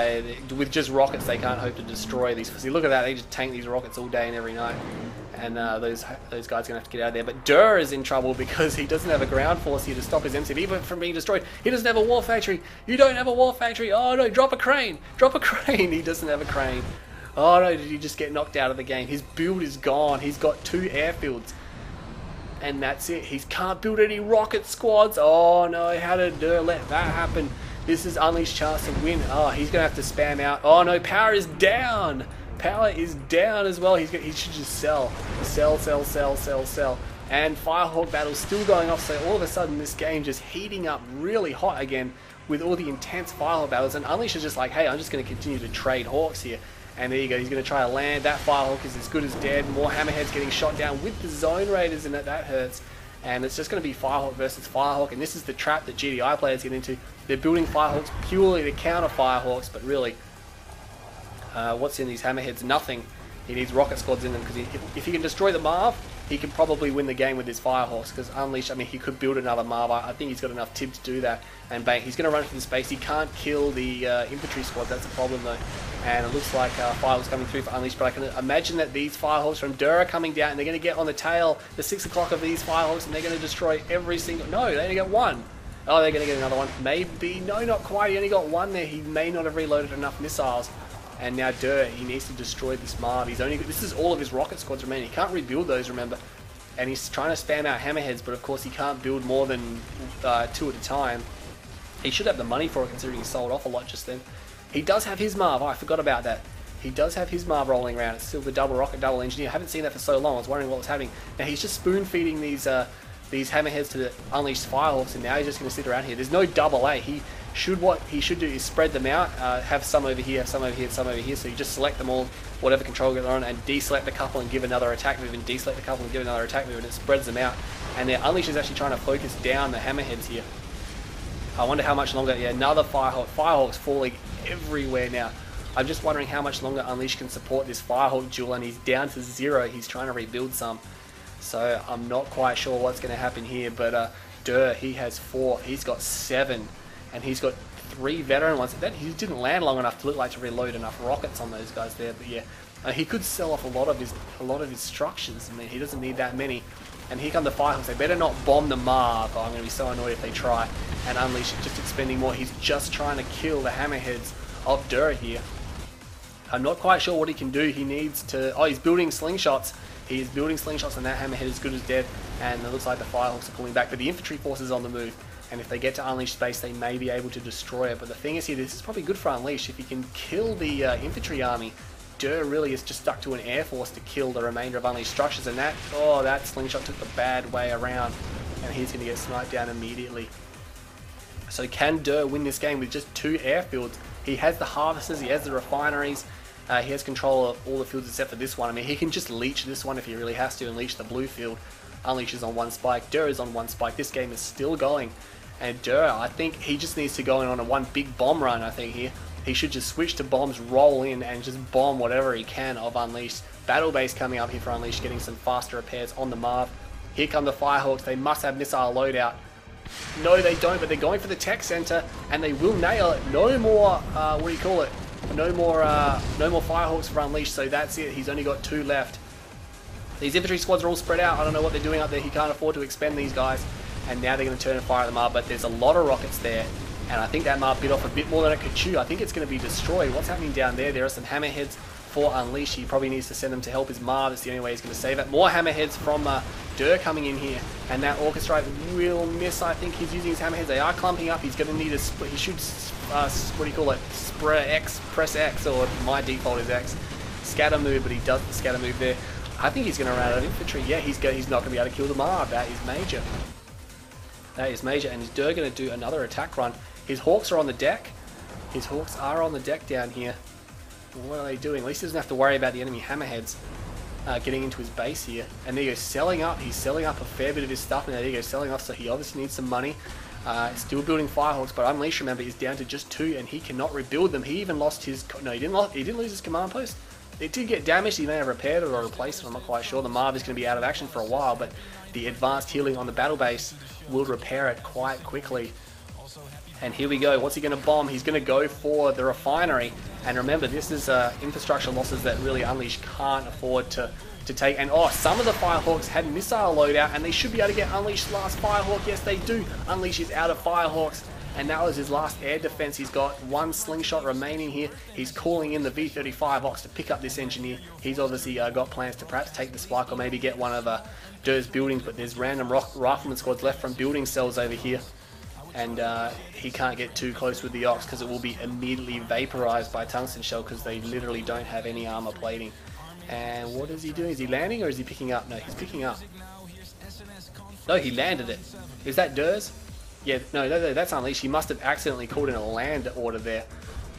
with just rockets, they can't hope to destroy these. See, look at that. They just tank these rockets all day and every night. And those guys are going to have to get out of there. But duurr is in trouble because he doesn't have a ground force here to stop his MCV from being destroyed. He doesn't have a war factory. You don't have a war factory. Oh no, drop a crane. Drop a crane. He doesn't have a crane. Oh no, did he just get knocked out of the game? His build is gone. He's got 2 airfields. And that's it. He can't build any rocket squads. Oh no, how did duurr let that happen? This is Unleash's chance to win. Oh, he's going to have to spam out. Oh no, power is down. Power is down as well. He should just sell. Sell. And Firehawk battle's still going off, so all of a sudden this game just heating up really hot again with all the intense Firehawk battles. And Unleash is just like, hey, I'm just going to continue to trade Hawks here. And there you go, he's going to try to land. That Firehawk is as good as dead. More Hammerheads getting shot down with the Zone Raiders in it. That hurts. And it's just going to be Firehawk versus Firehawk. And this is the trap that GDI players get into. They're building Firehawks purely to counter Firehawks, but really... what's in these Hammerheads? Nothing. He needs rocket squads in them because if he can destroy the Marv, he can probably win the game with his Firehawks. Because Unleash, I mean, he could build another Marv. I think he's got enough tib to do that. And bang, he's going to run through the space. He can't kill the infantry squad. That's a problem though. And it looks like Firehawks coming through for Unleash. But I can imagine that these Firehawks from duurr are coming down and they're going to get on the tail, the 6 o'clock of these Firehawks, and they're going to destroy every single... No, they only get 1. Oh, they're going to get another one. Maybe. No, not quite. He only got 1 there. He may not have reloaded enough missiles. And now duurr, he needs to destroy this Marv. This is all of his rocket squads remaining. He can't rebuild those, remember. And he's trying to spam out Hammerheads, but of course he can't build more than 2 at a time. He should have the money for it, considering he sold off a lot just then. He does have his Marv. Oh, I forgot about that. He does have his Marv rolling around. It's still the double rocket, double engineer. I haven't seen that for so long. I was wondering what was happening. Now he's just spoon feeding these Hammerheads to the Unleashed Firehawks, and now he's just going to sit around here. There's no double A. What he should do is spread them out, have some over here, have some over here, some over here, so you just select them all, whatever control they're on, and deselect a couple and give another attack move, and deselect a couple and give another attack move, and it spreads them out. And now Unleash is actually trying to focus down the Hammerheads here. I wonder how much longer. Yeah, another Firehawk. Firehawk's falling everywhere now. I'm just wondering how much longer Unleash can support this Firehawk duel, and he's down to 0. He's trying to rebuild some. So I'm not quite sure what's going to happen here, but duurr, he has 4. He's got 7. And he's got 3 veteran ones. He didn't land long enough to look like to reload enough rockets on those guys there. But yeah, he could sell off a lot of his structures. I mean, he doesn't need that many. And here come the Firehawks. They better not bomb the Marv. Oh, I'm going to be so annoyed if they try and unleash it, just expending more. He's just trying to kill the hammerheads of duurr here. I'm not quite sure what he can do. He needs to... Oh, he's building slingshots. He is building slingshots, and that hammerhead is good as dead. And it looks like the Firehawks are pulling back. But the infantry force is on the move. And if they get to Unleash space, they may be able to destroy it. But the thing is here, this is probably good for Unleash. If he can kill the infantry army, duurr really is just stuck to an air force to kill the remainder of Unleashed structures. And that, oh, that slingshot took the bad way around. And he's going to get sniped down immediately. So can duurr win this game with just 2 airfields? He has the harvesters, he has the refineries, he has control of all the fields except for this one. I mean, he can just leech this one if he really has to and leech the blue field. Unleash is on 1 spike, duurr is on 1 spike. This game is still going. And duurr, I think he just needs to go in on a 1 big bomb run, I think here. He should just switch to bombs, roll in, and just bomb whatever he can of Unleashed. Battle base coming up here for Unleashed, getting some faster repairs on the Marv. Here come the Firehawks, they must have missile loadout. No, they don't, but they're going for the tech center, and they will nail it. No more, what do you call it? No more Firehawks for Unleashed, so that's it. He's only got 2 left. These infantry squads are all spread out. I don't know what they're doing up there. He can't afford to expend these guys. And now they're going to turn and fire at the Marv, but there's a lot of rockets there. And I think that Marv bit off a bit more than it could chew. I think it's going to be destroyed. What's happening down there? There are some hammerheads for Unleash. He probably needs to send them to help his Marv. It's the only way he's going to save it. More hammerheads from duurr coming in here. And that Orca Strike will miss. I think he's using his hammerheads. They are clumping up. He's going to need a split. He should, what do you call it? Press X, or my default is X. Scatter move, but he does the scatter move there. I think he's going to run out of infantry. Yeah, he's not going to be able to kill the Marv. That is major. That is major. And is duurr going to do another attack run? His Hawks are on the deck. His Hawks are on the deck down here. What are they doing? At least he doesn't have to worry about the enemy hammerheads getting into his base here. And there you go, selling up. He's selling up a fair bit of his stuff. And there you go, selling off. So he obviously needs some money. Still building Firehawks, but Unleash, remember, is down to just 2, and he cannot rebuild them. He even lost his... No, he didn't lose his command post. It did get damaged. He may have repaired it or replaced it. I'm not quite sure. The Marv is going to be out of action for a while, but the advanced healing on the battle base will repair it quite quickly. And here we go. What's he going to bomb? He's going to go for the refinery. And remember, this is infrastructure losses that really Unleash can't afford to take. And oh, some of the Firehawks had missile loadout, and they should be able to get Unleash's last Firehawk. Yes, they do. Unleash is out of Firehawks. And that was his last air defense. He's got 1 slingshot remaining here. He's calling in the V-35 Ox to pick up this engineer. He's obviously got plans to perhaps take the spike or maybe get one of duurr's buildings, but there's random rifleman squads left from building cells over here. And he can't get too close with the Ox because it will be immediately vaporized by tungsten shell because they literally don't have any armor plating. And what is he doing? Is he landing or is he picking up? No, he's picking up. No, he landed it. Is that duurr's? Yeah, no, that's Unleashed. He must have accidentally called in a land order there.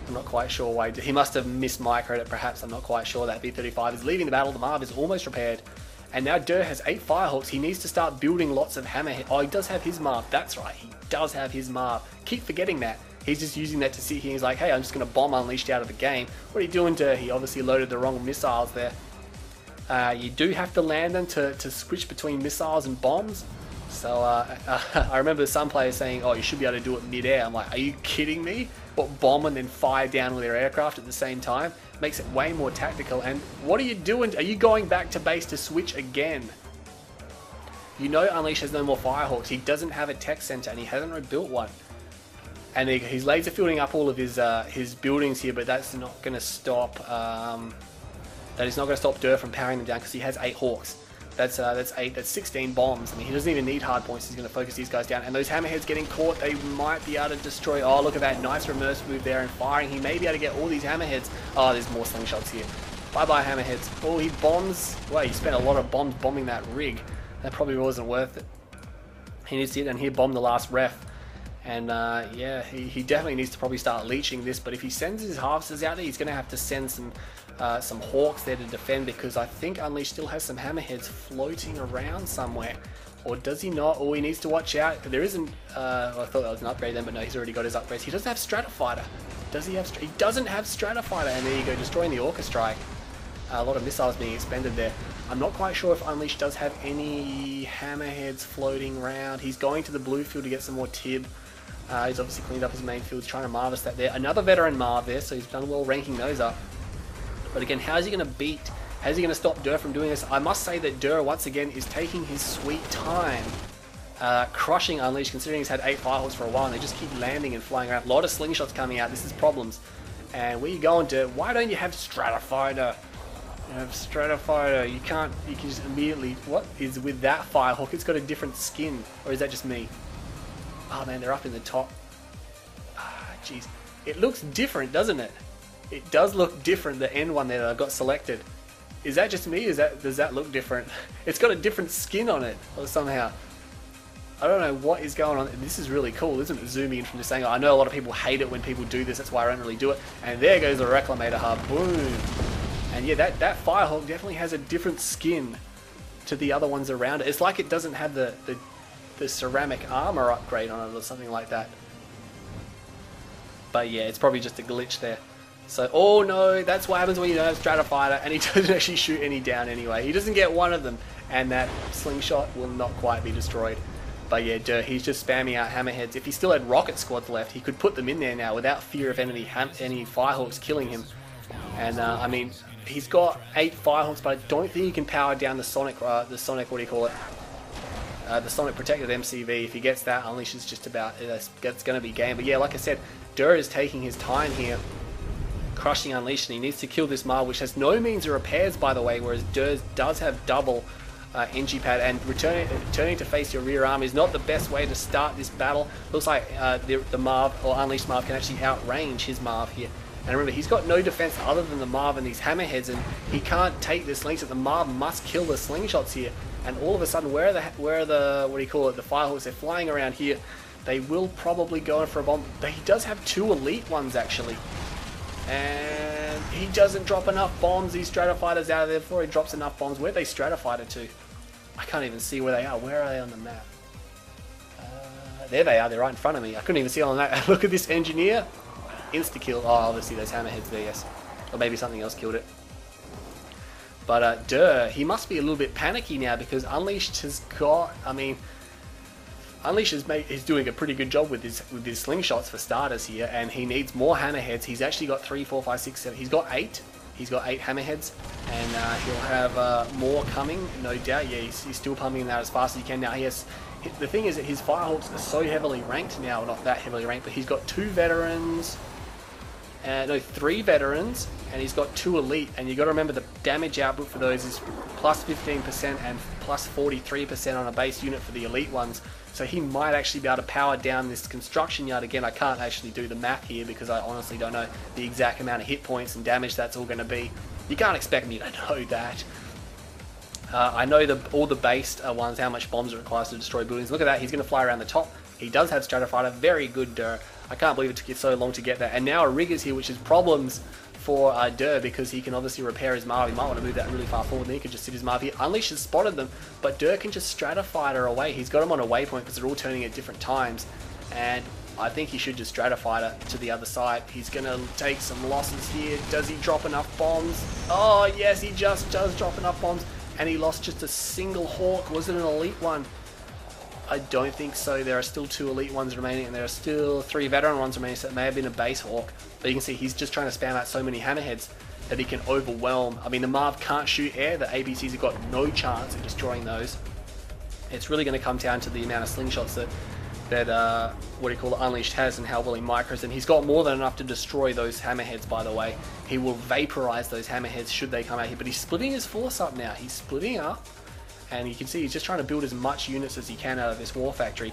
I'm not quite sure why. He must have mismicroed it, perhaps. I'm not quite sure. That V-35 is leaving the battle. The Marv is almost repaired. And now duurr has 8 Firehawks. He needs to start building lots of hammerhead. Oh, he does have his Marv. That's right. He does have his Marv. Keep forgetting that. He's just using that to sit here. He's like, hey, I'm just going to bomb Unleashed out of the game. What are you doing, duurr? He obviously loaded the wrong missiles there. You do have to land them to switch between missiles and bombs. So I remember some players saying, oh, you should be able to do it mid-air. I'm like, are you kidding me? What, bomb and then fire down with their aircraft at the same time? Makes it way more tactical. And what are you doing? Are you going back to base to switch again? You know Unleash has no more Firehawks. He doesn't have a tech center and he hasn't rebuilt one. And he's laser fielding up all of his buildings here, but that's not going to stop. That is not going to stop duurr from powering them down because he has 8 Hawks. That's 8. That's 16 bombs. I mean, he doesn't even need hard points. He's going to focus these guys down. And those hammerheads getting caught, they might be able to destroy. Oh, look at that nice reverse move there and firing. He may be able to get all these hammerheads. Oh, there's more slingshots here. Bye-bye, hammerheads. Oh, he bombs. Well, he spent a lot of bombs bombing that rig. That probably wasn't worth it. He needs to hit and he bombed the last ref. And yeah, he definitely needs to probably start leeching this. But if he sends his harvesters out there, he's going to have to send some Hawks there to defend, because I think Unleash still has some hammerheads floating around somewhere. Or does he not? Or he needs to watch out. There isn't... well, I thought that was an upgrade then, but no, he's already got his upgrades. He doesn't have Stratofighter. Does he have... He doesn't have Stratofighter. And there you go, destroying the Orca Strike. A lot of missiles being expended there. I'm not quite sure if Unleash does have any hammerheads floating around. He's going to the blue field to get some more Tib. He's obviously cleaned up his main fields, trying to harvest that there. Another veteran Marv there, so he's done well ranking those up. But again, how is he going to beat How's he going to stop duurr from doing this? I must say that duurr, once again, is taking his sweet time. Crushing Unleash, considering he's had 8 firehawks for a while, and they just keep landing and flying around. A lot of slingshots coming out. This is problems. And where you going, duurr? Why don't you have Stratifier? You have Stratifier. You can just immediately... What is with that firehawk? It's got a different skin. Or is that just me? Oh man, they're up in the top. Ah, jeez. It looks different, doesn't it? It does look different, the end one there that I've got selected. Is that just me? Does that look different? It's got a different skin on it, or somehow. I don't know what is going on. This is really cool, isn't it? Zooming in from this angle. I know a lot of people hate it when people do this, that's why I don't really do it. And there goes the Reclamator hub. Boom! And yeah, that Firehawk definitely has a different skin to the other ones around it. It's like it doesn't have the ceramic armor upgrade on it or something like that. But yeah, it's probably just a glitch there. So, oh no, that's what happens when you don't have Stratifier, and he doesn't actually shoot any down anyway. He doesn't get one of them, and that slingshot will not quite be destroyed. But yeah, duurr, he's just spamming out hammerheads. If he still had rocket squads left, he could put them in there now without fear of any firehawks killing him. And I mean, he's got 8 firehawks, but I don't think he can power down the Sonic, what do you call it? The Sonic Protected MCV. If he gets that, Unleash is just about, it's going to be game. But yeah, like I said, duurr is taking his time here, crushing Unleash, and he needs to kill this Marv, which has no means of repairs, by the way, whereas duurr does have double NG pad, and turning to face your rear arm is not the best way to start this battle. Looks like the Marv, or Unleashed Marv, can actually outrange his Marv here. And remember, he's got no defense other than the Marv and these hammerheads, and he can't take the slingshot. The Marv must kill the slingshots here. And all of a sudden, where are the what do you call it, the firehawks? They're flying around here. They will probably go in for a bomb. But he does have 2 elite ones actually, and he doesn't drop enough bombs. These Stratifighters out of there before he drops enough bombs. Where'd they Stratifighter to? I can't even see where they are. Where are they on the map? There they are. They're right in front of me. I couldn't even see on that. Look at this engineer. Insta kill. Oh, obviously those hammerheads there, yes. Or maybe something else killed it. But duurr, he must be a little bit panicky now because Unleashed has got. I mean, Unleashed is doing a pretty good job with his slingshots for starters here, and he needs more hammerheads. He's actually got 3, 4, 5, 6, 7. He's got 8. He's got 8 hammerheads, and he'll have more coming, no doubt. Yeah, he's still pumping that as fast as he can now. The thing is that his Firehawks are so heavily ranked now, not that heavily ranked, but he's got 2 veterans, no, 3 veterans, and he's got 2 elite. And you got to remember the damage output for those is plus 15% and plus 43% on a base unit for the elite ones. So he might actually be able to power down this construction yard. Again, I can't actually do the math here because I honestly don't know the exact amount of hit points and damage that's all going to be. You can't expect me to know that. I know all the based ones, how much bombs it requires to destroy buildings. Look at that, he's going to fly around the top. He does have Stratifier, very good duurr. I can't believe it took you so long to get that. And now a Rigger's here, which is problems for duurr because he can obviously repair his Marv. He might want to move that really far forward, and then he can just sit his Marv here. Unleash has spotted them, but duurr can just Stratifier away. He's got him on a waypoint because they're all turning at different times. And I think he should just Stratifier to the other side. He's going to take some losses here. Does he drop enough bombs? Oh, yes, he just does drop enough bombs. And he lost just a single Hawk. Was it an elite one? I don't think so. There are still 2 elite ones remaining, and there are still 3 veteran ones remaining, so it may have been a base Hawk. But you can see he's just trying to spam out so many hammerheads that he can overwhelm. I mean, the Marv can't shoot air. The ABCs have got no chance of destroying those. It's really going to come down to the amount of slingshots that what do you call it, Unleashed has, and how well he micros. And he's got more than enough to destroy those hammerheads, by the way. He will vaporize those hammerheads should they come out here. But he's splitting his force up now. He's splitting up. And you can see he's just trying to build as much units as he can out of this war factory.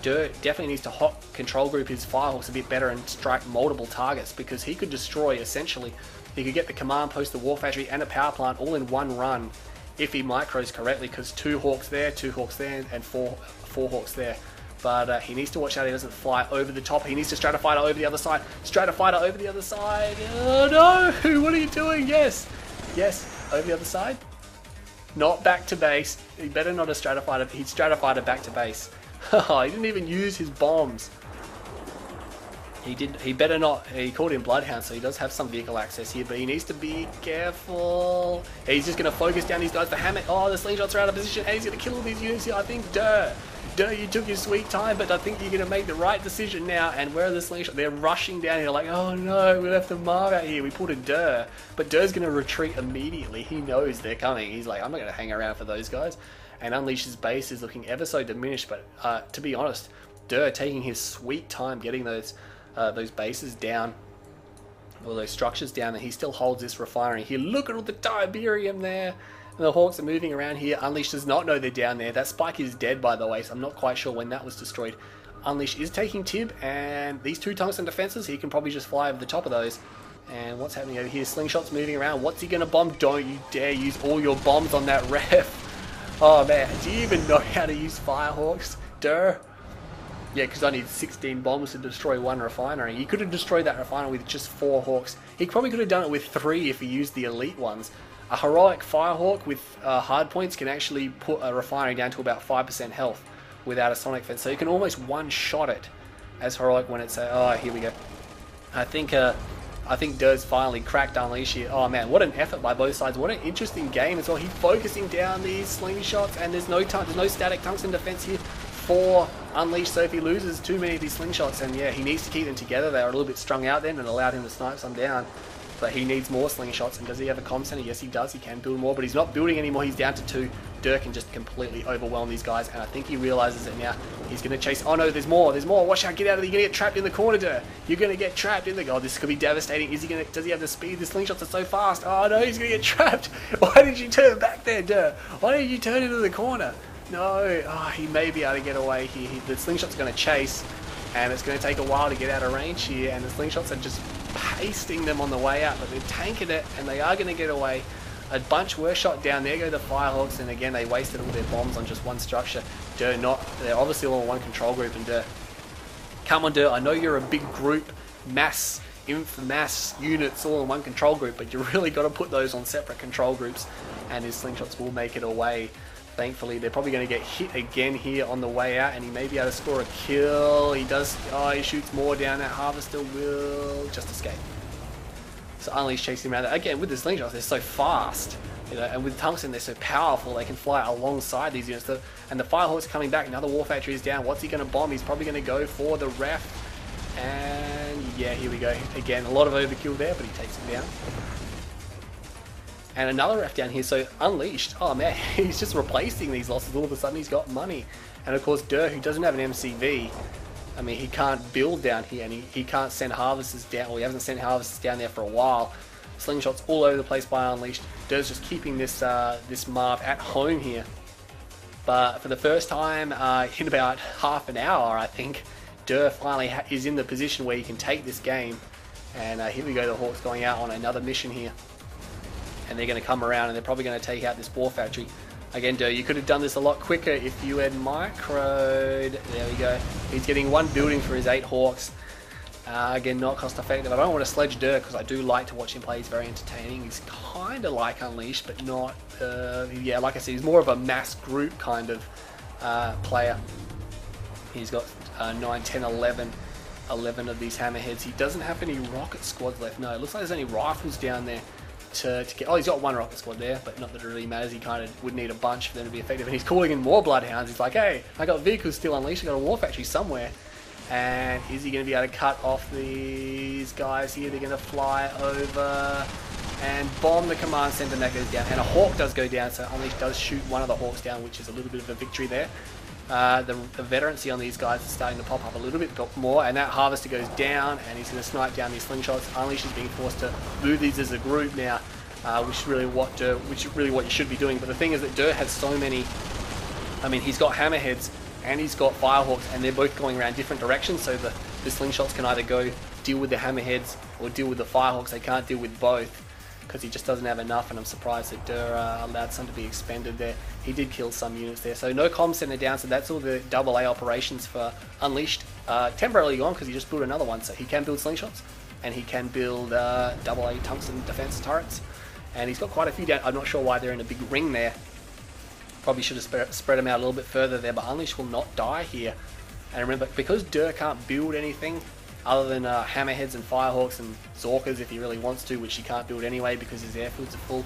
duurr definitely needs to hot control group his Firehawks a bit better and strike multiple targets, because he could destroy, essentially, he could get the command post, the war factory, and a power plant all in one run if he micros correctly, because 2 Hawks there, 2 Hawks there, and 4 Hawks there. But he needs to watch out he doesn't fly over the top. He needs to Stratifier over the other side. Stratifier over the other side. Oh no! What are you doing? Yes! Yes, over the other side. Not back to base. He better not have Stratified. He Stratified back to base. He didn't even use his bombs. He better not. He called in Bloodhound, so he does have some vehicle access here, but he needs to be careful. He's just going to focus down these guys for Hammer. Oh, the slingshots are out of position, and he's going to kill all these units here. I think duurr, you took your sweet time, but I think you're going to make the right decision now. And where are the slingshots? They're rushing down here like, oh no, we left a Marv out here. We pulled a duurr, but duurr's going to retreat immediately. He knows they're coming. He's like, I'm not going to hang around for those guys. And Unleash's base is looking ever so diminished, but to be honest, duurr taking his sweet time getting those bases down, or those structures down, and he still holds this refinery here. Look at all the Tiberium there. And the Hawks are moving around here. Unleash does not know they're down there. That spike is dead, by the way, so I'm not quite sure when that was destroyed. Unleash is taking Tib, and these two tungsten defenses, he can probably just fly over the top of those. And what's happening over here? Slingshot's moving around. What's he going to bomb? Don't you dare use all your bombs on that ref. Oh man, do you even know how to use Firehawks? duurr. Yeah, because I need 16 bombs to destroy one refinery. He could have destroyed that refinery with just 4 Hawks. He probably could have done it with 3 if he used the elite ones. A heroic Firehawk with hard points can actually put a refinery down to about 5% health without a sonic fence. So you can almost one-shot it as heroic when it's oh, here we go. I think duurr's finally cracked Unleash here. Oh man, what an effort by both sides. What an interesting game as well. He's focusing down these slingshots, and there's no static tungsten defense here for Unleash, so if he loses too many of these slingshots, and yeah, he needs to keep them together. They are a little bit strung out then and allowed him to snipe some down, but he needs more slingshots. And does he have a comm center? Yes, he does. He can build more, but he's not building anymore. He's down to 2. duurr can just completely overwhelm these guys, and I think he realizes it now. He's going to chase. Oh no, there's more. There's more. Watch out. Get out of there. You're going to get trapped in the corner, duurr. You're going to get trapped in the... Oh, this could be devastating. Is he going to... Does he have the speed? The slingshots are so fast. Oh no, he's going to get trapped. Why did you turn back there, duurr? Why did you turn into the corner? No, oh, he may be able to get away here. The slingshot's going to chase, and it's going to take a while to get out of range here, and the slingshots are just pasting them on the way out, but they're tanking it, and they are going to get away. A bunch were shot down. There go the Firehawks, and again, they wasted all their bombs on just one structure. duurr they're obviously all in one control group, and duurr, come on duurr, I know you're a big group, mass units all in one control group, but you really got to put those on separate control groups, and his slingshots will make it away. Thankfully, they're probably going to get hit again here on the way out, and he may be able to score a kill. He does. Oh, he shoots more down. That Harvester will just escape. So Unleash chasing him around. Again, with the slingshots, they're so fast, you know, and with tungsten, they're so powerful. They can fly alongside these units. And the Firehawk's coming back. Another war factory is down. What's he going to bomb? He's probably going to go for the ref. And yeah, here we go. Again, a lot of overkill there, but he takes him down. And another ref down here, so Unleashed, oh man, he's just replacing these losses. All of a sudden he's got money. And of course duurr, who doesn't have an MCV, I mean, he can't build down here, and he can't send harvesters down, or he hasn't sent harvesters down there for a while. Slingshots all over the place by Unleashed. duurr's just keeping this this Marv at home here. But for the first time in about half an hour, I think, duurr finally is in the position where he can take this game. And here we go, the Hawks going out on another mission here. And they're going to come around, and they're probably going to take out this war factory. Again, duurr, you could have done this a lot quicker if you had microed. There we go. He's getting 1 building for his 8 Hawks. Again, not cost effective. I don't want to sledge duurr because I do like to watch him play. He's very entertaining. He's kind of like Unleashed, but not... yeah, like I said, he's more of a mass group kind of player. He's got 9, 10, 11 of these hammerheads. He doesn't have any rocket squads left. No, it looks like there's any rifles down there. To get, oh, he's got 1 rocket squad there, but not that it really matters. He kind of would need a bunch for them to be effective, and he's calling in more bloodhounds. He's like, hey, I got vehicles still unleashed, I got a war factory somewhere. And is he going to be able to cut off these guys here? They're going to fly over and bomb the command center, and that goes down. And a Hawk does go down, so Unleashed does shoot one of the Hawks down, which is a little bit of a victory there. The veterancy on these guys is starting to pop up a little bit more, and that Harvester goes down, and he's going to snipe down these slingshots. Unleash is being forced to move these as a group now, which is really what you should be doing. But the thing is that duurr has so many. I mean, he's got hammerheads and he's got firehawks, and they're both going around different directions. So the slingshots can either go deal with the hammerheads or deal with the firehawks. They can't deal with both, because he just doesn't have enough, and I'm surprised that duurr allowed some to be expended there. He did kill some units there. So no comm center down, so that's all the AA operations for Unleashed. Temporarily gone because he just built another one, so he can build slingshots, and he can build AA tungsten defense turrets. And he's got quite a few down. I'm not sure why they're in a big ring there. Probably should have spread them out a little bit further there, but Unleashed will not die here. And remember, because duurr can't build anything, other than Hammerheads and Firehawks and Zorkas if he really wants to, which he can't build anyway because his airfields are full.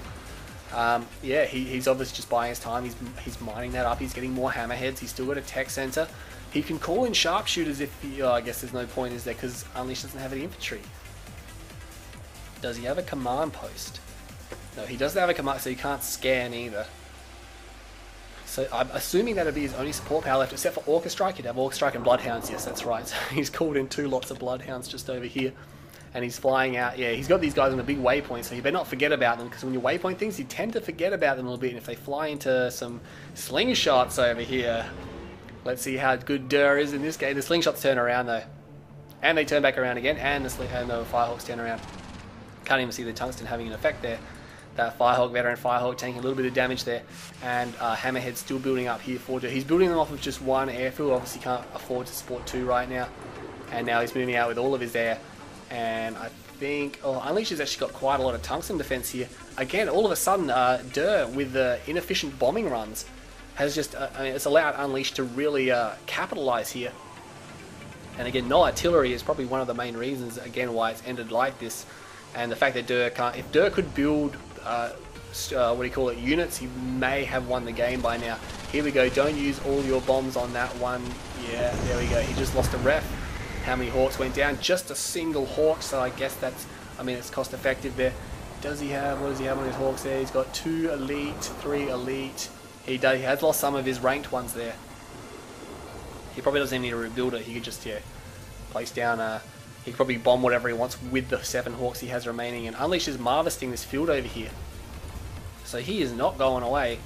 Yeah, he's obviously just buying his time. He's mining that up. He's getting more Hammerheads. He's still got a tech center. He can call in sharpshooters if he, I guess there's no point, is there, because Unleashed doesn't have any infantry. Does he have a command post? No, he doesn't have a command, so he can't scan either. So I'm assuming that'd be his only support power left, except for Orca Strike. He'd have Orca Strike and Bloodhounds. Yes, that's right. So he's called in 2 lots of Bloodhounds just over here. And he's flying out. Yeah, he's got these guys on a big waypoint, so you better not forget about them, because when you waypoint things, you tend to forget about them a little bit. And if they fly into some slingshots over here, let's see how good duurr is in this game. The slingshots turn around though, and they turn back around again, and the Firehawks turn around. Can't even see the tungsten having an effect there. That Firehawk, veteran Firehawk, taking a little bit of damage there, and Hammerhead still building up here for duurr. He's building them off of just 1 airfield. Obviously can't afford to support 2 right now, and now he's moving out with all of his air. And I think Unleashed has actually got quite a lot of tungsten defense here. Again, all of a sudden, duurr with the inefficient bombing runs has just I mean, it's allowed Unleashed to really capitalize here. And again, no artillery is probably one of the main reasons again why it's ended like this. And the fact that duurr can't, if duurr could build what do you call it, units, he may have won the game by now. Here we go, don't use all your bombs on that one. Yeah, there we go, he just lost a ref. How many Hawks went down? Just a single Hawk, so I guess that's, I mean, it's cost effective there. Does he have, what does he have on his Hawks there? He's got 2 elite, 3 elite. He has lost some of his ranked ones there. He probably doesn't even need to rebuild it. He could just, yeah, place down, he could probably bomb whatever he wants with the 7 Hawks he has remaining. And Unleashed is harvesting this field over here. So he is not going away.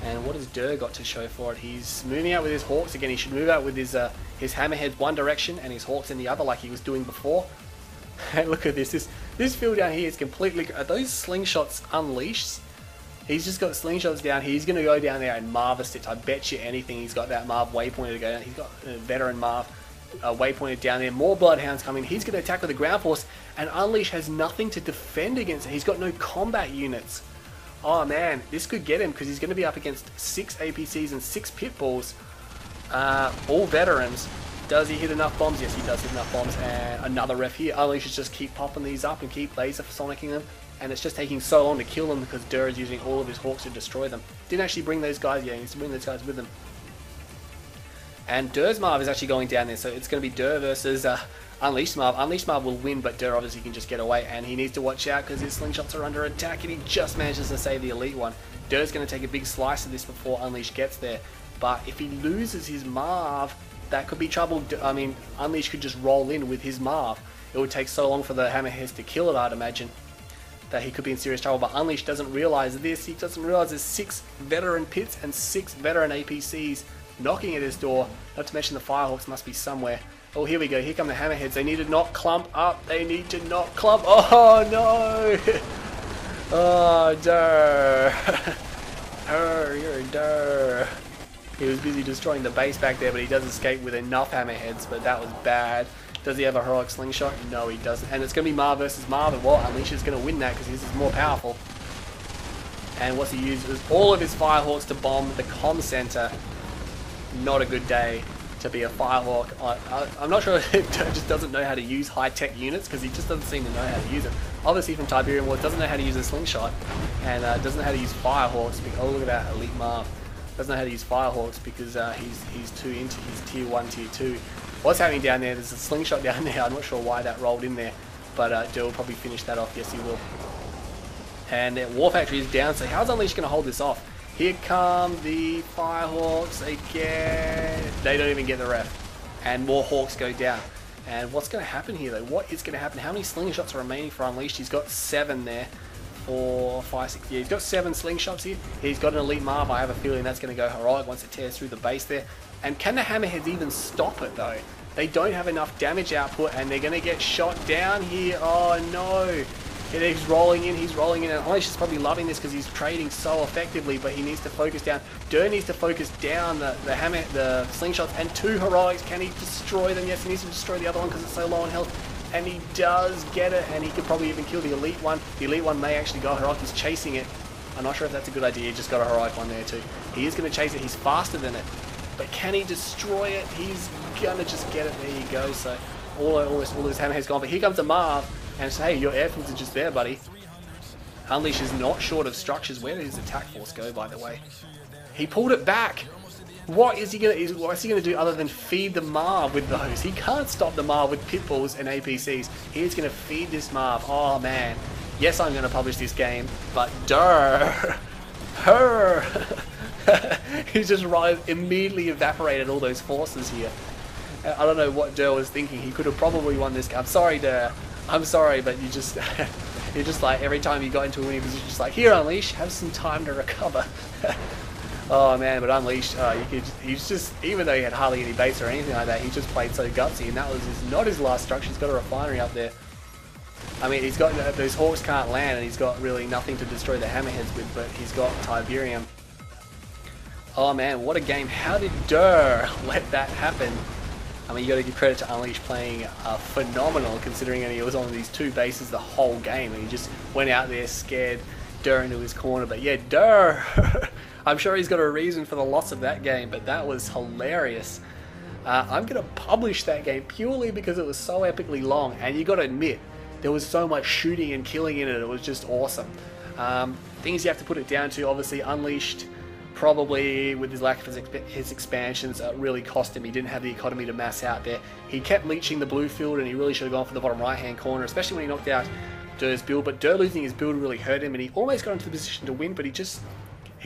And what has duurr got to show for it? He's moving out with his Hawks again. He should move out with his Hammerheads one direction and his Hawks in the other like he was doing before. And look at this. This field down here is completely... Are those slingshots Unleashed? He's just got slingshots down here. He's going to go down there and Marvist it. I bet you anything he's got that Marv waypointed to go down. He's got a veteran Marv waypointed down there. More Bloodhounds coming. He's going to attack with the ground force. And Unleashed has nothing to defend against it. He's got no combat units. Oh man, this could get him because he's going to be up against 6 APCs and 6 Pitbulls. All veterans. Does he hit enough bombs? Yes, he does hit enough bombs. And another ref here. Unleashed should just keep popping these up and keep laser sonicking them. And it's just taking so long to kill them because duurr is using all of his Hawks to destroy them. Didn't actually bring those guys yet. He needs to bring those guys with him. And duurr's Marv is actually going down there. So it's going to be duurr versus Unleashed Marv. Unleashed Marv will win, but duurr obviously can just get away. And he needs to watch out because his slingshots are under attack. And he just manages to save the elite one. Duurr's going to take a big slice of this before Unleashed gets there. But if he loses his Marv, that could be trouble. I mean, Unleashed could just roll in with his Marv. It would take so long for the Hammerheads to kill it, I'd imagine, that he could be in serious trouble. But Unleashed doesn't realize this. He doesn't realize there's 6 veteran pits and 6 veteran APCs knocking at his door. Not to mention the Firehawks must be somewhere. Oh, here we go. Here come the Hammerheads. They need to not clump up. They need to not clump. Oh, no. Oh, duurr. Duurr, you're a duurr. He was busy destroying the base back there, but he does escape with enough Hammerheads, but that was bad. Does he have a heroic slingshot? No, he doesn't. And it's going to be Marv versus Marv, and well, Unleashed is going to win that because his is more powerful. And what's he used? It was all of his Firehawks to bomb the comm center. Not a good day to be a Firehawk. I'm not sure if he just doesn't know how to use high-tech units because he just doesn't seem to know how to use it. Obviously from Tiberian War, doesn't know how to use a slingshot and doesn't know how to use Firehawks. Oh, look at that, Elite Marv. Doesn't know how to use Firehawks because he's too into his tier 1, tier 2. What's happening down there? There's a slingshot down there. I'm not sure why that rolled in there, but duurr will probably finish that off. Yes, he will. And War Factory is down, so how's Unleashed going to hold this off? Here come the Firehawks again. They don't even get the ref. And more Hawks go down. And what's going to happen here though? What is going to happen? How many slingshots are remaining for Unleashed? He's got 7 there. 4, 5, 6, yeah, he's got 7 slingshots here. He's got an elite Marv. I have a feeling that's going to go heroic once it tears through the base there. And can the Hammerheads even stop it though? They don't have enough damage output and they're going to get shot down here. Oh no. He's rolling in, and Unleashed is probably loving this because he's trading so effectively, but he needs to focus down. duurr needs to focus down the slingshots, and 2 heroics. Can he destroy them? Yes, he needs to destroy the other one because it's so low on health. And he does get it, and he could probably even kill the elite one. The elite one may actually go heroic. He's chasing it. I'm not sure if that's a good idea. He just got a heroic one there too. He is going to chase it. He's faster than it. But can he destroy it? He's going to just get it. There you go. So almost all his hammerheads gone. But here comes a Marv, and say, hey, your air filter just there, buddy. Unleash is not short of structures. Where did his attack force go, by the way? He pulled it back. What's he gonna do other than feed the Marv with those? He can't stop the Marv with pitbulls and APCs. He's gonna feed this Marv. Oh man. Yes, I'm gonna publish this game, but duurr. Her. He's just immediately evaporated all those forces here. I don't know what duurr was thinking. He could have probably won this game. I'm sorry, duurr. I'm sorry, but you just you're just like every time you got into a winning position, just like, here, Unleash, have some time to recover. Oh man, but Unleash, he's just, even though he had hardly any base or anything like that, he just played so gutsy, and that was not his last structure. He's got a refinery up there. I mean, he's got, those Hawks can't land, and he's got really nothing to destroy the hammerheads with, but he's got Tiberium. Oh man, what a game. How did duurr let that happen? I mean, you got to give credit to Unleash playing phenomenal, considering he was on these two bases the whole game, and he just went out there, scared duurr into his corner. But yeah, duurr, I'm sure he's got a reason for the loss of that game, but that was hilarious. I'm going to publish that game purely because it was so epically long, and you got to admit, there was so much shooting and killing in it. It was just awesome. Things you have to put it down to, obviously, Unleashed, probably with his lack of his expansions, really cost him. He didn't have the economy to mass out there. He kept leeching the blue field, and he really should have gone for the bottom right hand corner, especially when he knocked out duurr's build. But duurr losing his build really hurt him, and he almost got into the position to win, but he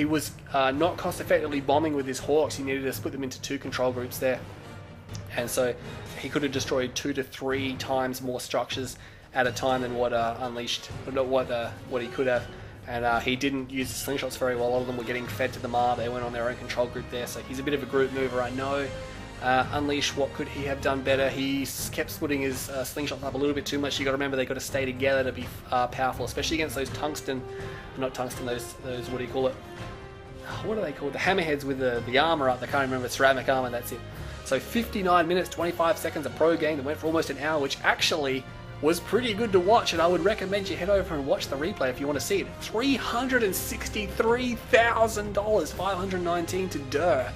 was not cost effectively bombing with his Hawks. He needed to split them into two control groups there, and so he could have destroyed 2 to 3 times more structures at a time than what Unleashed, not what he could have. And he didn't use the slingshots very well. A lot of them were getting fed to the Marv. They went on their own control group there, so he's a bit of a group mover, I know. Unleash, what could he have done better? He kept splitting his slingshots up a little bit too much. You got to remember, they got to stay together to be powerful, especially against those not tungsten, those what do you call it? What are they called? The hammerheads with the armor up. I can't remember. Ceramic armor. That's it. So 59 minutes, 25 seconds, a pro game that went for almost an hour, which actually was pretty good to watch, and I would recommend you head over and watch the replay if you want to see it. $363,000, 519 to duurr,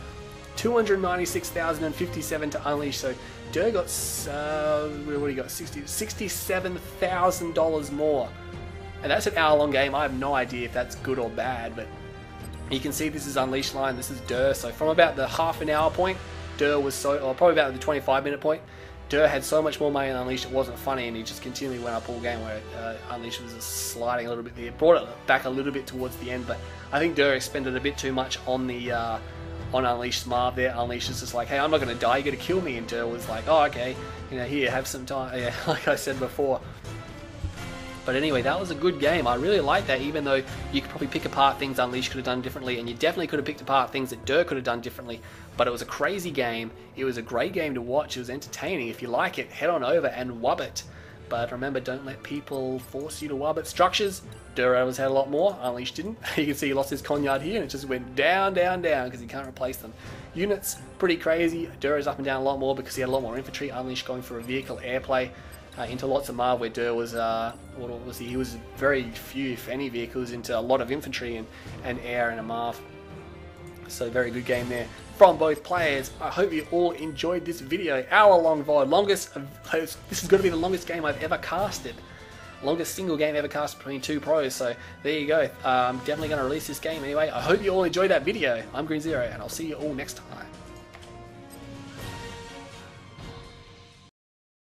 296,057 to Unleash. So duurr got what do you got? $67,000 more, and that's an hour-long game. I have no idea if that's good or bad, but you can see this is Unleash line, this is duurr. So from about the half an hour point, duurr was or probably about the 25-minute point, duurr had so much more money than Unleashed, it wasn't funny, and he just continually went up all game, where Unleashed was just sliding a little bit there. Brought it back a little bit towards the end, but I think duurr expended a bit too much on the on Unleashed Marv there. Unleashed is just like, hey, I'm not going to die, you're going to kill me, and duurr was like, oh, okay, you know, here, have some time, yeah, like I said before. But anyway, that was a good game. I really like that, even though you could probably pick apart things Unleashed could have done differently, and you definitely could have picked apart things that duurr could have done differently. But it was a crazy game. It was a great game to watch. It was entertaining. If you like it, head on over and wub it. But remember, don't let people force you to wub it. Structures, duurr always had a lot more. Unleashed didn't. You can see he lost his Conyard here, and it just went down, down, down, because he can't replace them. Units, pretty crazy. Duurr is up and down a lot more because he had a lot more infantry. Unleashed going for a vehicle airplay into lots of Marv, where duurr was, what was he? He was very few, if any, vehicles into a lot of infantry and air and a Marv. So very good game there from both players. I hope you all enjoyed this video. Hour-long VOD. This is going to be the longest game I've ever casted. Longest single game ever cast between two pros. So there you go. I'm definitely going to release this game anyway. I hope you all enjoyed that video. I'm Green Zero, and I'll see you all next time.